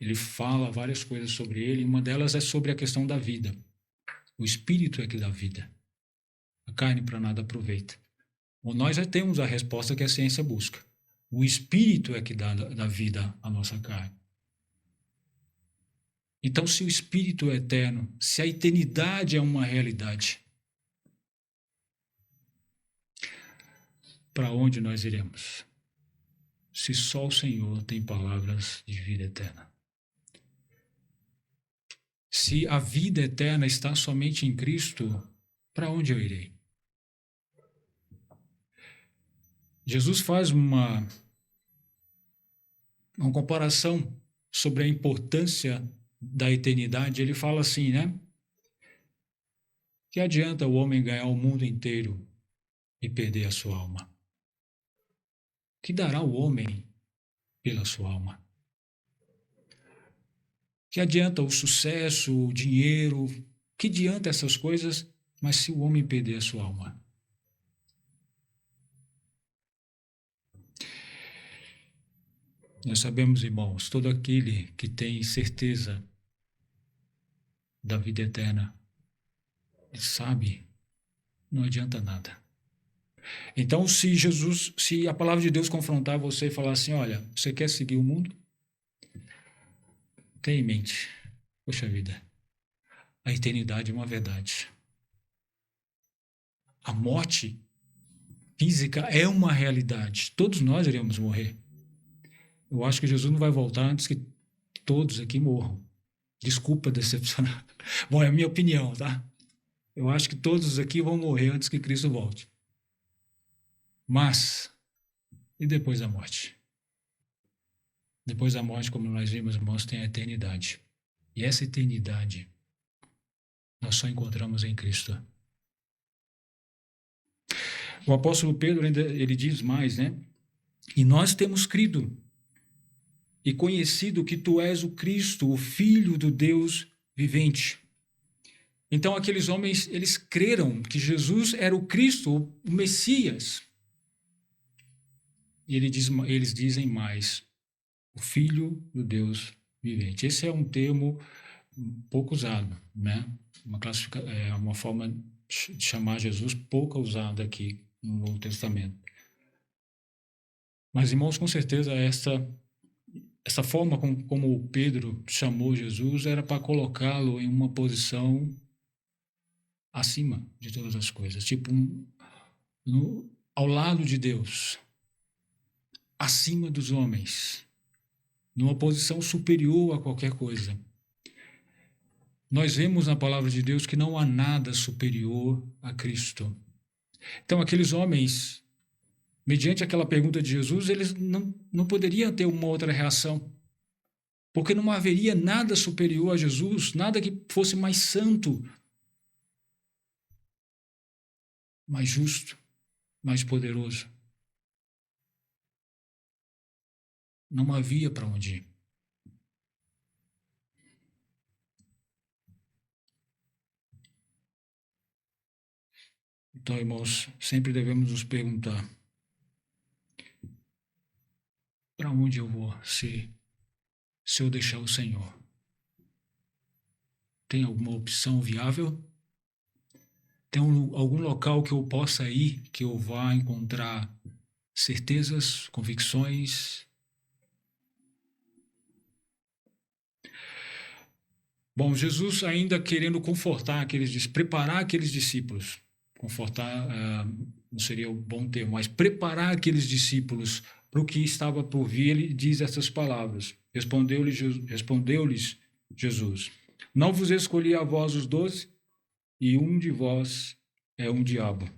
Ele fala várias coisas sobre ele, e uma delas é sobre a questão da vida. O espírito é que dá vida. A carne para nada aproveita. Bom, nós já temos a resposta que a ciência busca. O espírito é que dá vida à nossa carne. Então, se o espírito é eterno, se a eternidade é uma realidade, para onde nós iremos? Se só o Senhor tem palavras de vida eterna. Se a vida eterna está somente em Cristo, para onde eu irei? Jesus faz uma comparação sobre a importância da eternidade. Ele fala assim, né? Que adianta o homem ganhar o mundo inteiro e perder a sua alma? Que dará o homem pela sua alma? Que adianta o sucesso, o dinheiro? Que adianta essas coisas, mas se o homem perder a sua alma? Nós sabemos, irmãos, todo aquele que tem certeza da vida eterna, ele sabe, não adianta nada. Então, se a palavra de Deus confrontar você e falar assim, olha, você quer seguir o mundo? Tenha em mente, poxa vida, a eternidade é uma verdade. A morte física é uma realidade. Todos nós iremos morrer. Eu acho que Jesus não vai voltar antes que todos aqui morram. Desculpa decepcionar. Bom, é a minha opinião, tá? Eu acho que todos aqui vão morrer antes que Cristo volte. Mas, e depois da morte? Depois da morte, como nós vimos, irmãos, tem a eternidade. E essa eternidade nós só encontramos em Cristo. O apóstolo Pedro ainda ele diz mais, né? E nós temos crido e conhecido que tu és o Cristo, o Filho do Deus vivente. Então aqueles homens, eles creram que Jesus era o Cristo, o Messias. E eles dizem mais, o Filho do Deus vivente. Esse é um termo pouco usado, né? Uma forma de chamar Jesus pouco usada aqui no Novo Testamento. Mas, irmãos, com certeza essa forma como Pedro chamou Jesus era para colocá-lo em uma posição acima de todas as coisas, tipo ao lado de Deus, acima dos homens, numa posição superior a qualquer coisa. Nós vemos na palavra de Deus que não há nada superior a Cristo. Então, aqueles homens, mediante aquela pergunta de Jesus, eles não poderiam ter uma outra reação, porque não haveria nada superior a Jesus, nada que fosse mais santo, mais justo, mais poderoso. Não havia para onde ir. Então, irmãos, sempre devemos nos perguntar: para onde eu vou se eu deixar o Senhor? Tem alguma opção viável? Tem algum local que eu possa ir, que eu vá encontrar certezas, convicções? Bom, Jesus ainda querendo preparar aqueles discípulos. Confortar não seria um bom termo, mas preparar aqueles discípulos para o que estava por vir, ele diz essas palavras. Respondeu-lhes Jesus: Não vos escolhi a vós os 12, e um de vós é um diabo.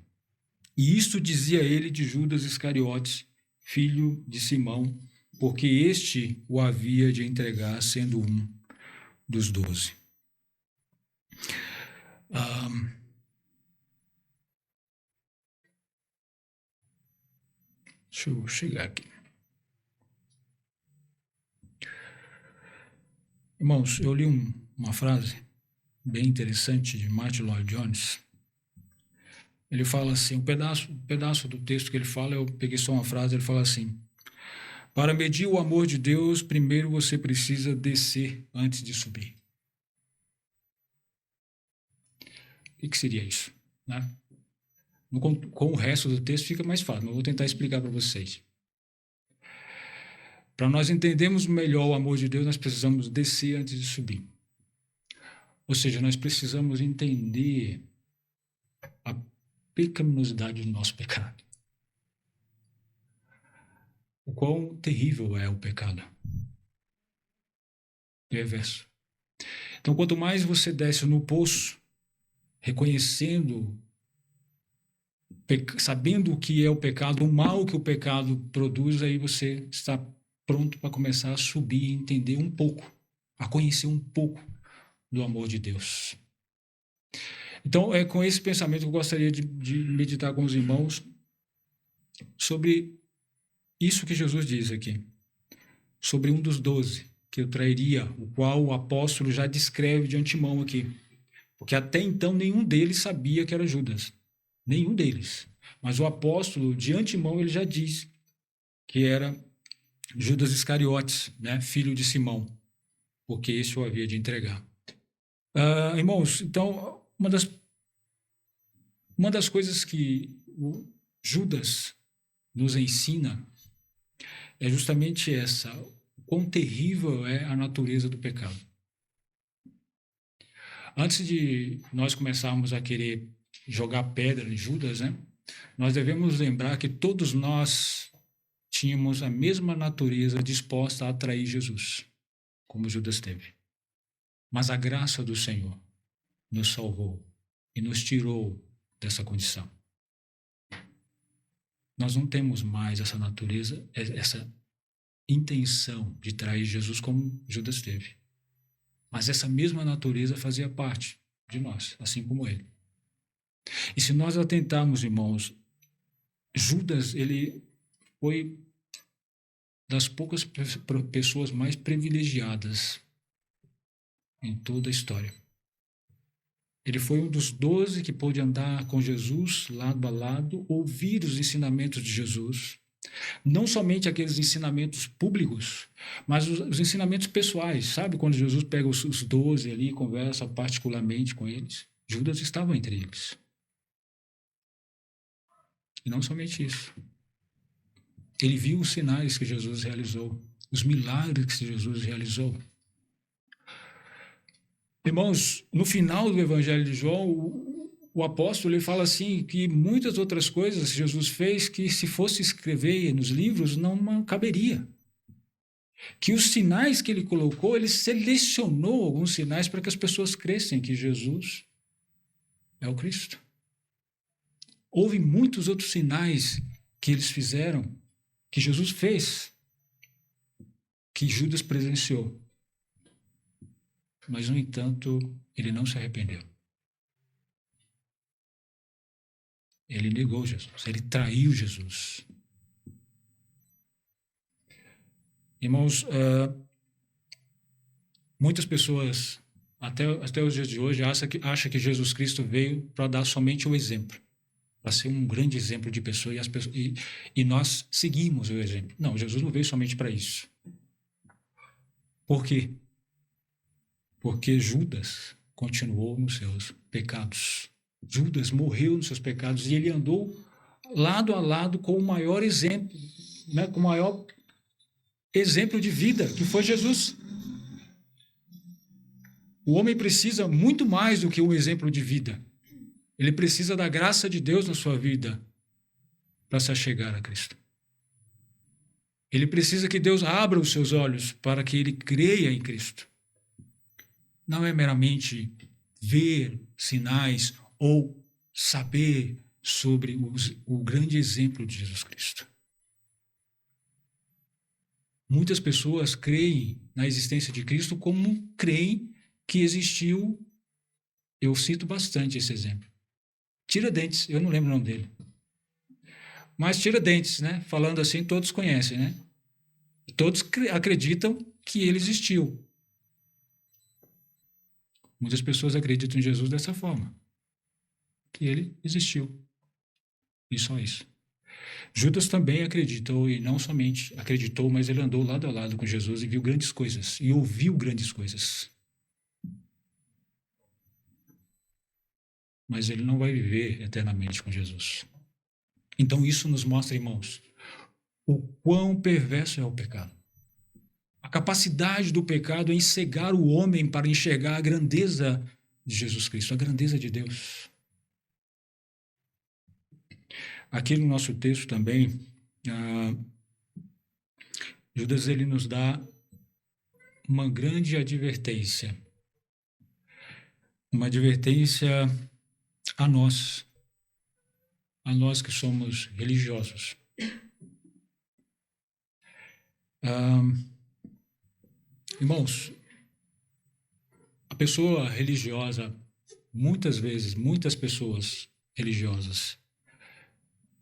E isto dizia ele de Judas Iscariotes, filho de Simão, porque este o havia de entregar, sendo um dos 12. Deixa eu chegar aqui. Irmãos, eu li uma frase bem interessante de Martin Lloyd Jones. Ele fala assim, um pedaço do texto que ele fala, eu peguei só uma frase, ele fala assim: para medir o amor de Deus, primeiro você precisa descer antes de subir. O que seria isso? Né? Com o resto do texto fica mais fácil, mas eu vou tentar explicar para vocês. Para nós entendermos melhor o amor de Deus, nós precisamos descer antes de subir. Ou seja, nós precisamos entender a pecaminosidade do nosso pecado. O quão terrível é o pecado. Perverso. Então, quanto mais você desce no poço, reconhecendo, sabendo o que é o pecado, o mal que o pecado produz, aí você está pronto para começar a subir e entender um pouco, a conhecer um pouco do amor de Deus. Então, é com esse pensamento que eu gostaria de meditar com os irmãos sobre isso que Jesus diz aqui, sobre um dos 12 que eu trairia, o qual o apóstolo já descreve de antemão aqui, porque até então nenhum deles sabia que era Judas, nenhum deles, mas o apóstolo de antemão ele já diz que era Judas Iscariotes, né, filho de Simão, porque esse o havia de entregar. Irmãos, então uma das coisas que o Judas nos ensina é justamente essa, o quão terrível é a natureza do pecado. Antes de nós começarmos a querer jogar pedra em Judas, né, nós devemos lembrar que todos nós tínhamos a mesma natureza disposta a atrair Jesus, como Judas teve. Mas a graça do Senhor nos salvou e nos tirou dessa condição. nós não temos mais essa natureza, essa intenção de trair Jesus como Judas teve. Mas essa mesma natureza fazia parte de nós, assim como ele. E se nós atentarmos, irmãos, Judas, ele foi das poucas pessoas mais privilegiadas em toda a história. Ele foi um dos 12 que pôde andar com Jesus lado a lado, ouvir os ensinamentos de Jesus, não somente aqueles ensinamentos públicos, mas os ensinamentos pessoais. Sabe quando Jesus pega os 12 ali e conversa particularmente com eles? Judas estava entre eles. E não somente isso. Ele viu os sinais que Jesus realizou, os milagres que Jesus realizou. Irmãos, no final do Evangelho de João, o apóstolo ele fala assim que muitas outras coisas Jesus fez que se fosse escrever nos livros não caberia. Que os sinais que ele colocou, ele selecionou alguns sinais para que as pessoas crescem que Jesus é o Cristo. Houve muitos outros sinais que eles fizeram, que Jesus fez, que Judas presenciou. Mas, no entanto, ele não se arrependeu. Ele negou Jesus, ele traiu Jesus. Irmãos, muitas pessoas, até os dias de hoje, acham que Jesus Cristo veio para dar somente o exemplo, para ser um grande exemplo de pessoa e nós seguimos o exemplo. Não, Jesus não veio somente para isso. Por quê? Porque Judas continuou nos seus pecados. Judas morreu nos seus pecados e ele andou lado a lado com o maior exemplo, né, com o maior exemplo de vida, que foi Jesus. O homem precisa muito mais do que um exemplo de vida. Ele precisa da graça de Deus na sua vida para se achegar a Cristo. Ele precisa que Deus abra os seus olhos para que ele creia em Cristo. Não é meramente ver sinais ou saber sobre o grande exemplo de Jesus Cristo. Muitas pessoas creem na existência de Cristo como creem que existiu, eu cito bastante esse exemplo, Tiradentes, eu não lembro o nome dele, mas Tiradentes, né? Falando assim, todos conhecem, né? Todos acreditam que ele existiu. Muitas pessoas acreditam em Jesus dessa forma, que ele existiu. E só isso. Judas também acreditou, e não somente acreditou, mas ele andou lado a lado com Jesus e viu grandes coisas, e ouviu grandes coisas. Mas ele não vai viver eternamente com Jesus. Então isso nos mostra, irmãos, o quão perverso é o pecado. A capacidade do pecado em cegar o homem para enxergar a grandeza de Jesus Cristo, a grandeza de Deus. Aqui no nosso texto também, Judas ele nos dá uma grande advertência. Uma advertência a nós que somos religiosos. Irmãos, a pessoa religiosa, muitas vezes, muitas pessoas religiosas,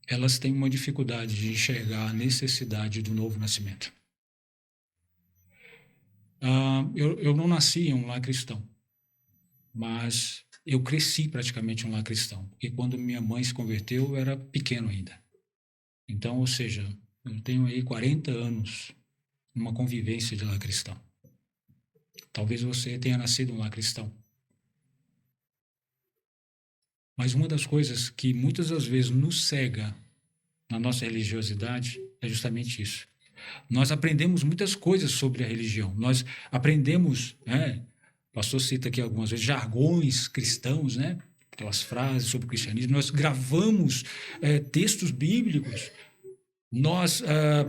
elas têm uma dificuldade de enxergar a necessidade do novo nascimento. Eu não nasci em um lar cristão, mas eu cresci praticamente em um lar cristão, porque quando minha mãe se converteu, eu era pequeno ainda. Então, ou seja, eu tenho aí 40 anos numa convivência de lar cristão. Talvez você tenha nascido em um lar cristão. Mas uma das coisas que muitas das vezes nos cega na nossa religiosidade é justamente isso. Nós aprendemos muitas coisas sobre a religião. Nós aprendemos, né? O pastor cita aqui algumas vezes, jargões cristãos, né? Aquelas frases sobre o cristianismo. Nós gravamos textos bíblicos. Nós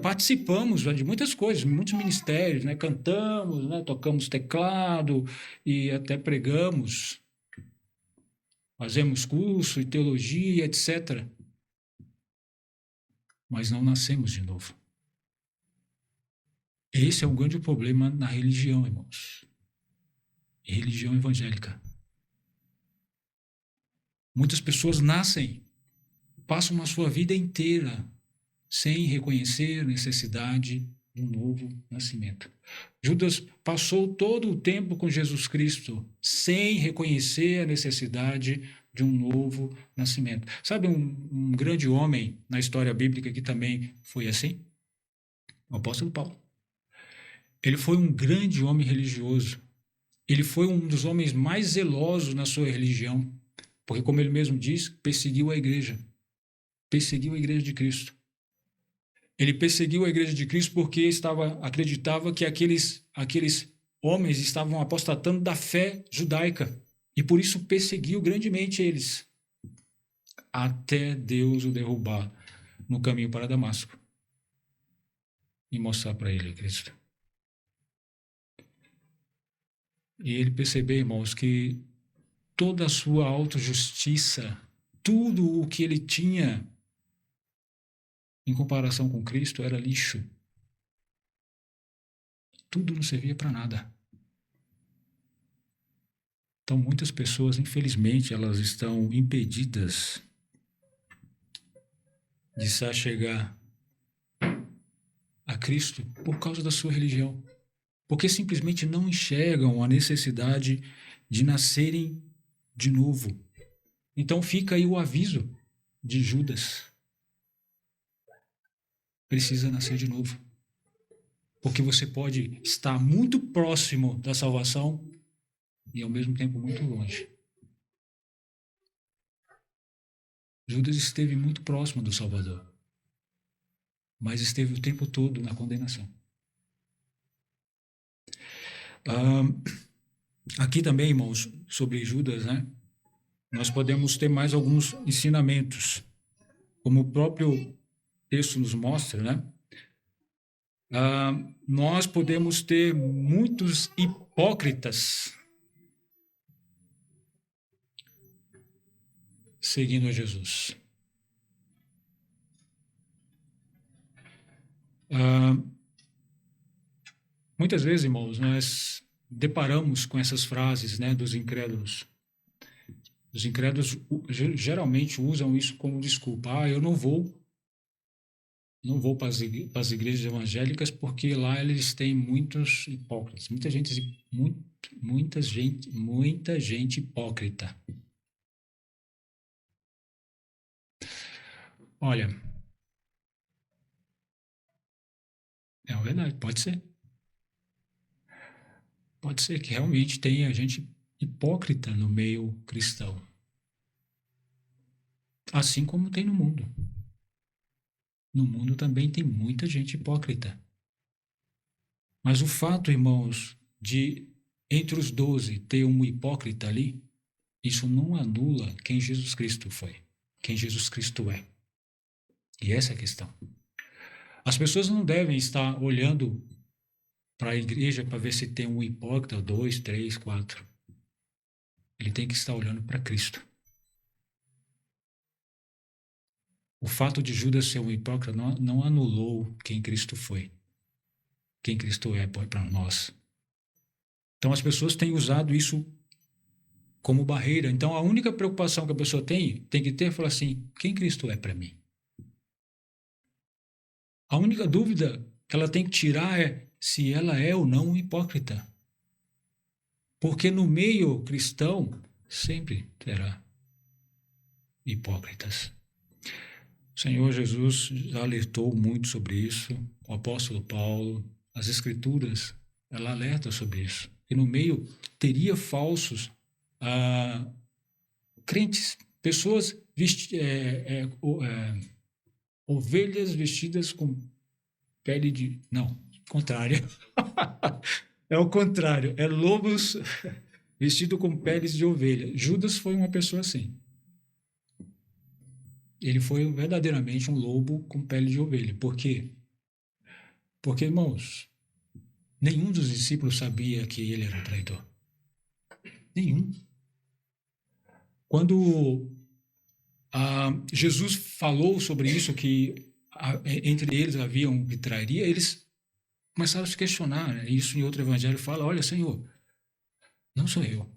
participamos de muitas coisas, muitos ministérios, né? Cantamos, né? Tocamos teclado e até pregamos. Fazemos curso de teologia, etc. mas não nascemos de novo. Esse é o grande problema na religião, irmãos. Religião evangélica. Muitas pessoas nascem, passam a sua vida inteira sem reconhecer a necessidade de um novo nascimento. Judas passou todo o tempo com Jesus Cristo sem reconhecer a necessidade de um novo nascimento. Sabe um grande homem na história bíblica que também foi assim? O apóstolo Paulo. Ele foi um grande homem religioso. Ele foi um dos homens mais zelosos na sua religião, porque, como ele mesmo diz, perseguiu a igreja de Cristo. Ele perseguiu a igreja de Cristo porque acreditava que aqueles homens estavam apostatando da fé judaica, e por isso perseguiu grandemente eles, até Deus o derrubar no caminho para Damasco e mostrar para ele Cristo. E ele percebeu, irmãos, que toda a sua autojustiça, tudo o que ele tinha em comparação com Cristo era lixo. Tudo não servia para nada. Então, muitas pessoas, infelizmente, elas estão impedidas de se achegar a Cristo por causa da sua religião, porque simplesmente não enxergam a necessidade de nascerem de novo. Então fica aí o aviso de Judas. Precisa nascer de novo. Porque você pode estar muito próximo da salvação e ao mesmo tempo muito longe. Judas esteve muito próximo do Salvador, mas esteve o tempo todo na condenação. Aqui também, irmãos, sobre Judas, né? Nós podemos ter mais alguns ensinamentos, como o próprio texto nos mostra, né? Nós podemos ter muitos hipócritas seguindo a Jesus. Muitas vezes, irmãos, nós deparamos com essas frases, né, dos incrédulos. Os incrédulos geralmente usam isso como desculpa. Eu não vou para as igrejas evangélicas porque lá eles têm muitos hipócritas, muita gente hipócrita. Olha, é verdade, pode ser. Pode ser que realmente tenha gente hipócrita no meio cristão. Assim como tem no mundo. No mundo também tem muita gente hipócrita. Mas o fato, irmãos, de entre os 12 ter um hipócrita ali, isso não anula quem Jesus Cristo foi, quem Jesus Cristo é. E essa é a questão. As pessoas não devem estar olhando para a igreja para ver se tem um hipócrita, 2, 3, 4. Ele tem que estar olhando para Cristo. O fato de Judas ser um hipócrita não anulou quem Cristo foi, quem Cristo é para nós. Então as pessoas têm usado isso como barreira. Então a única preocupação que a pessoa tem que ter é falar assim, quem Cristo é para mim? A única dúvida que ela tem que tirar é se ela é ou não um hipócrita. Porque no meio cristão sempre terá hipócritas. O Senhor Jesus já alertou muito sobre isso, o apóstolo Paulo, as Escrituras, ela alerta sobre isso. E no meio teria falsos crentes, pessoas ovelhas vestidas com pele de... Não, contrário. É o contrário, é lobos vestidos com peles de ovelha. Judas foi uma pessoa assim. Ele foi verdadeiramente um lobo com pele de ovelha. Por quê? Porque, irmãos, nenhum dos discípulos sabia que ele era um traidor. Nenhum. Quando Jesus falou sobre isso, que entre eles havia um que trairia, eles começaram a se questionar, né? Isso em outro evangelho fala, olha, Senhor, não sou eu,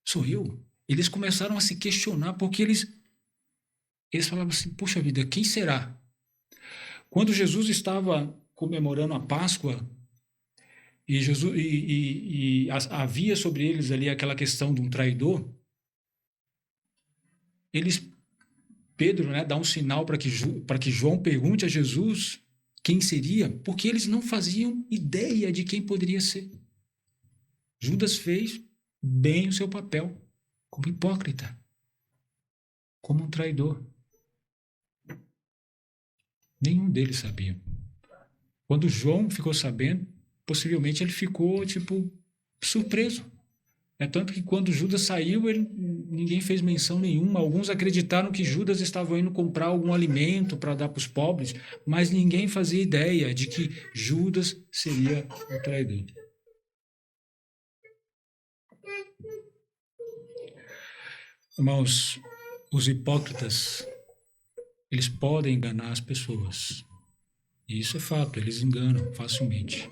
sou eu. Eles começaram a se questionar porque eles falavam assim, puxa vida, quem será? Quando Jesus estava comemorando a Páscoa, e, Jesus, havia sobre eles ali aquela questão de um traidor, Pedro, né, dá um sinal para que João pergunte a Jesus quem seria, porque eles não faziam ideia de quem poderia ser. Judas fez bem o seu papel, como hipócrita, como um traidor. Nenhum deles sabia. Quando João ficou sabendo, possivelmente ele ficou, surpreso. É tanto que quando Judas saiu, ninguém fez menção nenhuma. Alguns acreditaram que Judas estava indo comprar algum alimento para dar para os pobres, mas ninguém fazia ideia de que Judas seria o traidor. Irmãos, os hipócritas, eles podem enganar as pessoas. E isso é fato, eles enganam facilmente.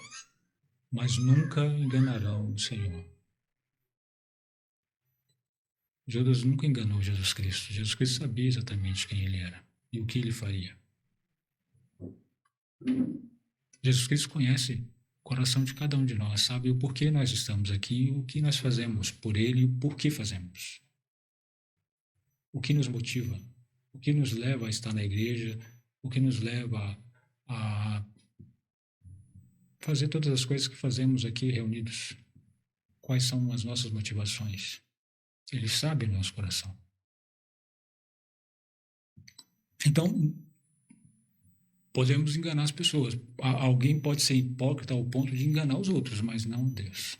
Mas nunca enganarão o Senhor. Judas nunca enganou Jesus Cristo. Jesus Cristo sabia exatamente quem ele era e o que ele faria. Jesus Cristo conhece o coração de cada um de nós, sabe o porquê nós estamos aqui, o que nós fazemos por ele e o porquê fazemos. O que nos motiva, o que nos leva a estar na igreja, o que nos leva a fazer todas as coisas que fazemos aqui reunidos. Quais são as nossas motivações? Ele sabe o nosso coração. Então, podemos enganar as pessoas. Alguém pode ser hipócrita ao ponto de enganar os outros, mas não Deus.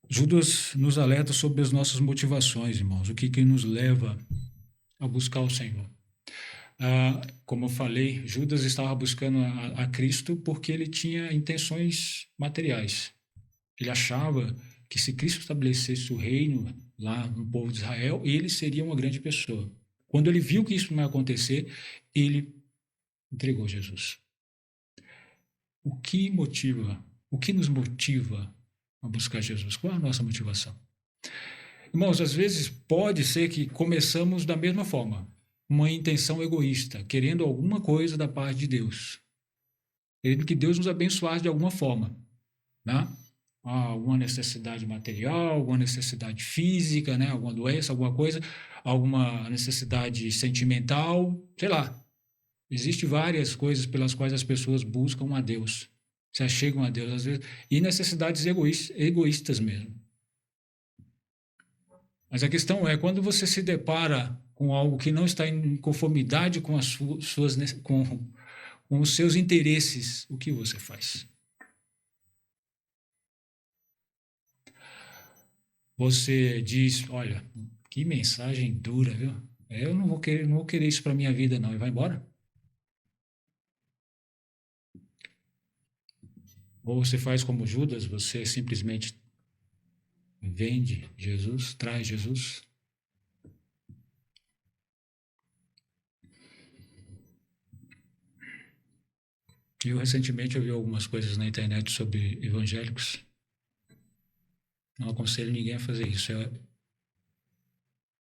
Judas nos alerta sobre as nossas motivações, irmãos, o que nos leva a buscar o Senhor. Como eu falei, Judas estava buscando a Cristo porque ele tinha intenções materiais. Ele achava que se Cristo estabelecesse o reino lá no povo de Israel, ele seria uma grande pessoa. Quando ele viu que isso não ia acontecer, ele entregou Jesus. O que nos motiva a buscar Jesus? Qual é a nossa motivação? Irmãos, às vezes pode ser que começamos da mesma forma, uma intenção egoísta, querendo alguma coisa da parte de Deus, querendo que Deus nos abençoasse de alguma forma, né? Alguma necessidade material, alguma necessidade física, né? Alguma doença, alguma coisa, alguma necessidade sentimental, sei lá. Existem várias coisas pelas quais as pessoas buscam a Deus, se achegam a Deus às vezes, e necessidades egoístas mesmo. Mas a questão é, quando você se depara com algo que não está em conformidade com com os seus interesses, o que você faz? Você diz, olha, que mensagem dura, viu? Eu não vou querer isso para minha vida, não, e vai embora? Ou você faz como Judas, você simplesmente vende Jesus, traz Jesus? Eu recentemente ouvi algumas coisas na internet sobre evangélicos. Não aconselho ninguém a fazer isso.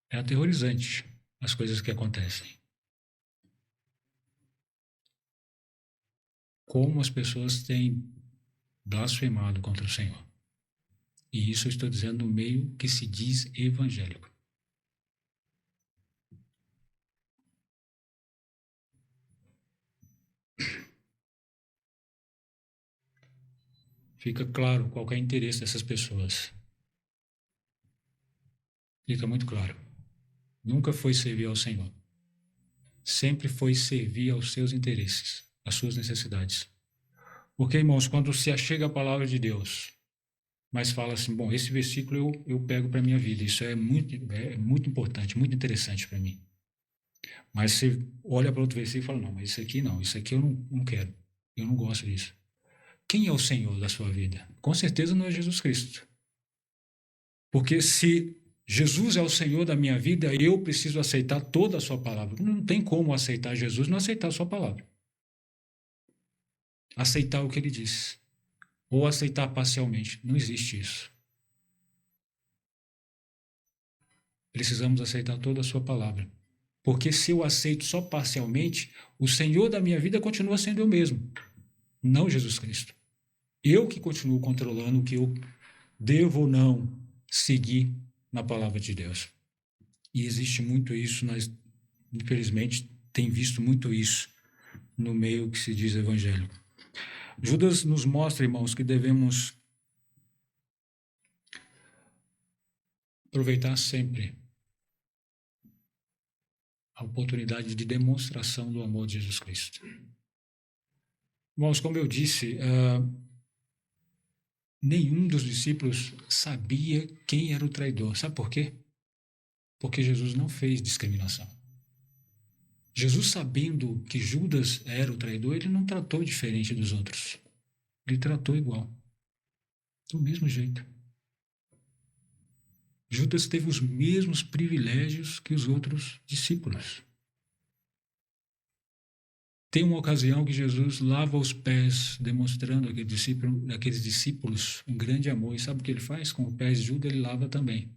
É aterrorizante as coisas que acontecem. Como as pessoas têm blasfemado contra o Senhor. E isso eu estou dizendo no meio que se diz evangélico. Fica claro qual é o interesse dessas pessoas. Fica muito claro. Nunca foi servir ao Senhor. Sempre foi servir aos seus interesses, às suas necessidades. Porque, irmãos, quando se achega a palavra de Deus, mas fala assim, bom, esse versículo eu pego para a minha vida, isso é muito importante, muito interessante para mim. Mas você olha para outro versículo e fala, não, mas isso aqui não, isso aqui eu não quero, eu não gosto disso. Quem é o Senhor da sua vida? Com certeza não é Jesus Cristo. Porque se Jesus é o Senhor da minha vida, eu preciso aceitar toda a sua palavra. Não tem como aceitar Jesus e não aceitar a sua palavra. Aceitar o que ele diz. Ou aceitar parcialmente. Não existe isso. Precisamos aceitar toda a sua palavra. Porque se eu aceito só parcialmente, o Senhor da minha vida continua sendo eu mesmo, não Jesus Cristo. Eu que continuo controlando o que eu devo ou não seguir na palavra de Deus. E existe muito isso, nós, infelizmente, tem visto muito isso no meio que se diz evangélico. Judas nos mostra, irmãos, que devemos aproveitar sempre a oportunidade de demonstração do amor de Jesus Cristo. Irmãos, como eu disse, nenhum dos discípulos sabia quem era o traidor. Sabe por quê? Porque Jesus não fez discriminação. Jesus, sabendo que Judas era o traidor, ele não tratou diferente dos outros. Ele tratou igual. Do mesmo jeito. Judas teve os mesmos privilégios que os outros discípulos. Tem uma ocasião que Jesus lava os pés, demonstrando àqueles discípulos um grande amor. E sabe o que ele faz? Com os pés de Judas, ele lava também.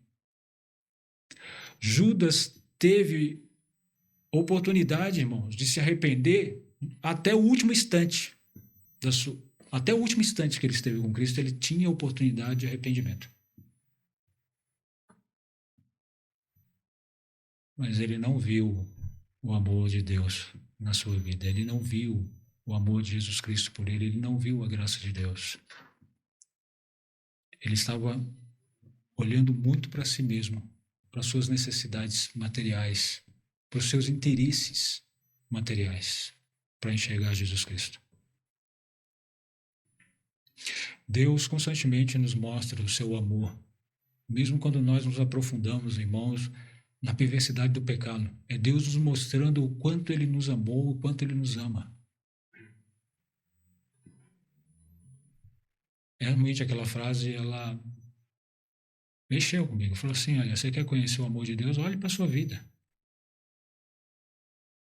Judas teve oportunidade, irmãos, de se arrepender até o último instante. Até o último instante que ele esteve com Cristo, ele tinha oportunidade de arrependimento. Mas ele não viu o amor de Deus na sua vida. Ele não viu o amor de Jesus Cristo por ele. Ele não viu a graça de Deus. Ele estava olhando muito para si mesmo, para suas necessidades materiais, para os seus interesses materiais, para enxergar Jesus Cristo. Deus constantemente nos mostra o seu amor, mesmo quando nós nos aprofundamos, irmãos, na perversidade do pecado. É Deus nos mostrando o quanto Ele nos amou, o quanto Ele nos ama. Realmente aquela frase, ela mexeu comigo. Falou assim, olha, você quer conhecer o amor de Deus? Olhe para a sua vida.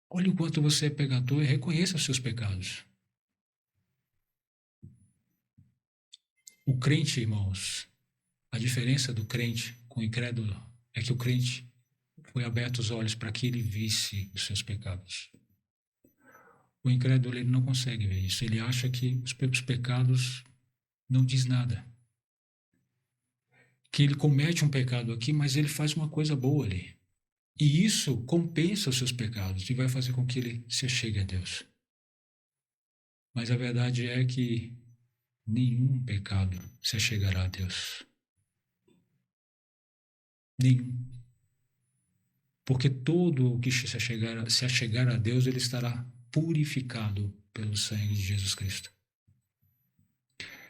Olhe o quanto você é pecador e reconheça os seus pecados. O crente, irmãos, a diferença do crente com o incrédulo é que o crente foi aberto os olhos para que ele visse os seus pecados. O incrédulo, ele não consegue ver isso. Ele acha que os pecados não diz nada. Que ele comete um pecado aqui, mas ele faz uma coisa boa ali. E isso compensa os seus pecados e vai fazer com que ele se achegue a Deus. Mas a verdade é que nenhum pecado se achegará a Deus. Nenhum. Porque todo o que se achegar a Deus, ele estará purificado pelo sangue de Jesus Cristo.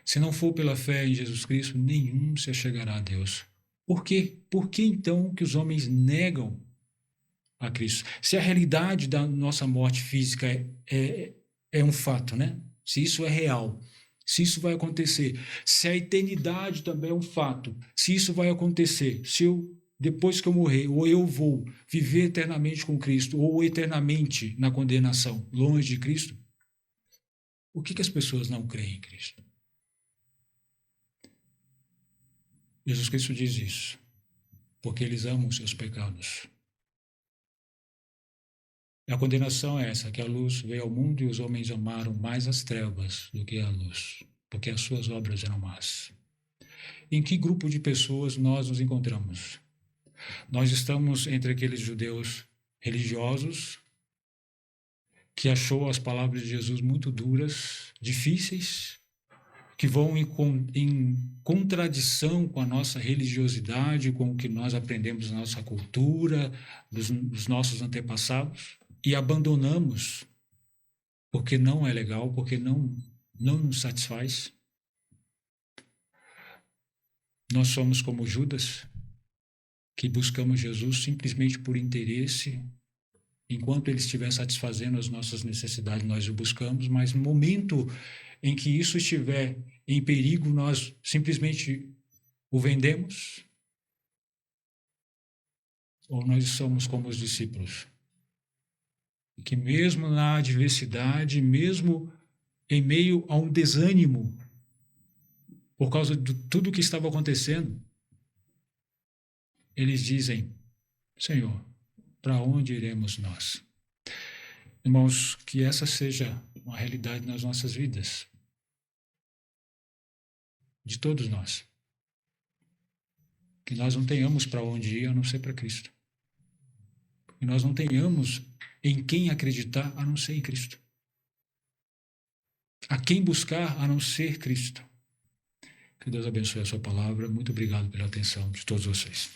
Se não for pela fé em Jesus Cristo, nenhum se achegará a Deus. Por quê? Por que então que os homens negam a Cristo? Se a realidade da nossa morte física é um fato, né? Se isso é real, se isso vai acontecer, se a eternidade também é um fato, se isso vai acontecer, se eu, depois que eu morrer, ou eu vou viver eternamente com Cristo, ou eternamente na condenação, longe de Cristo, por que as pessoas não creem em Cristo? Jesus Cristo diz isso, porque eles amam os seus pecados. A condenação é essa, que a luz veio ao mundo e os homens amaram mais as trevas do que a luz, porque as suas obras eram más. Em que grupo de pessoas nós nos encontramos? Nós estamos entre aqueles judeus religiosos que achou as palavras de Jesus muito duras, difíceis, que vão em contradição com a nossa religiosidade, com o que nós aprendemos na nossa cultura, dos nossos antepassados, e abandonamos porque não é legal, porque não nos satisfaz. Nós somos como Judas, que buscamos Jesus simplesmente por interesse. Enquanto ele estiver satisfazendo as nossas necessidades, nós o buscamos, mas no momento em que isso estiver em perigo, nós simplesmente o vendemos Ou nós somos como os discípulos, que mesmo na adversidade, mesmo em meio a um desânimo, por causa de tudo que estava acontecendo, eles dizem: Senhor, para onde iremos nós? Irmãos, que essa seja uma realidade nas nossas vidas, de todos nós. Que nós não tenhamos para onde ir a não ser para Cristo. Que nós não tenhamos em quem acreditar a não ser em Cristo. A quem buscar a não ser Cristo. Que Deus abençoe a sua palavra. Muito obrigado pela atenção de todos vocês.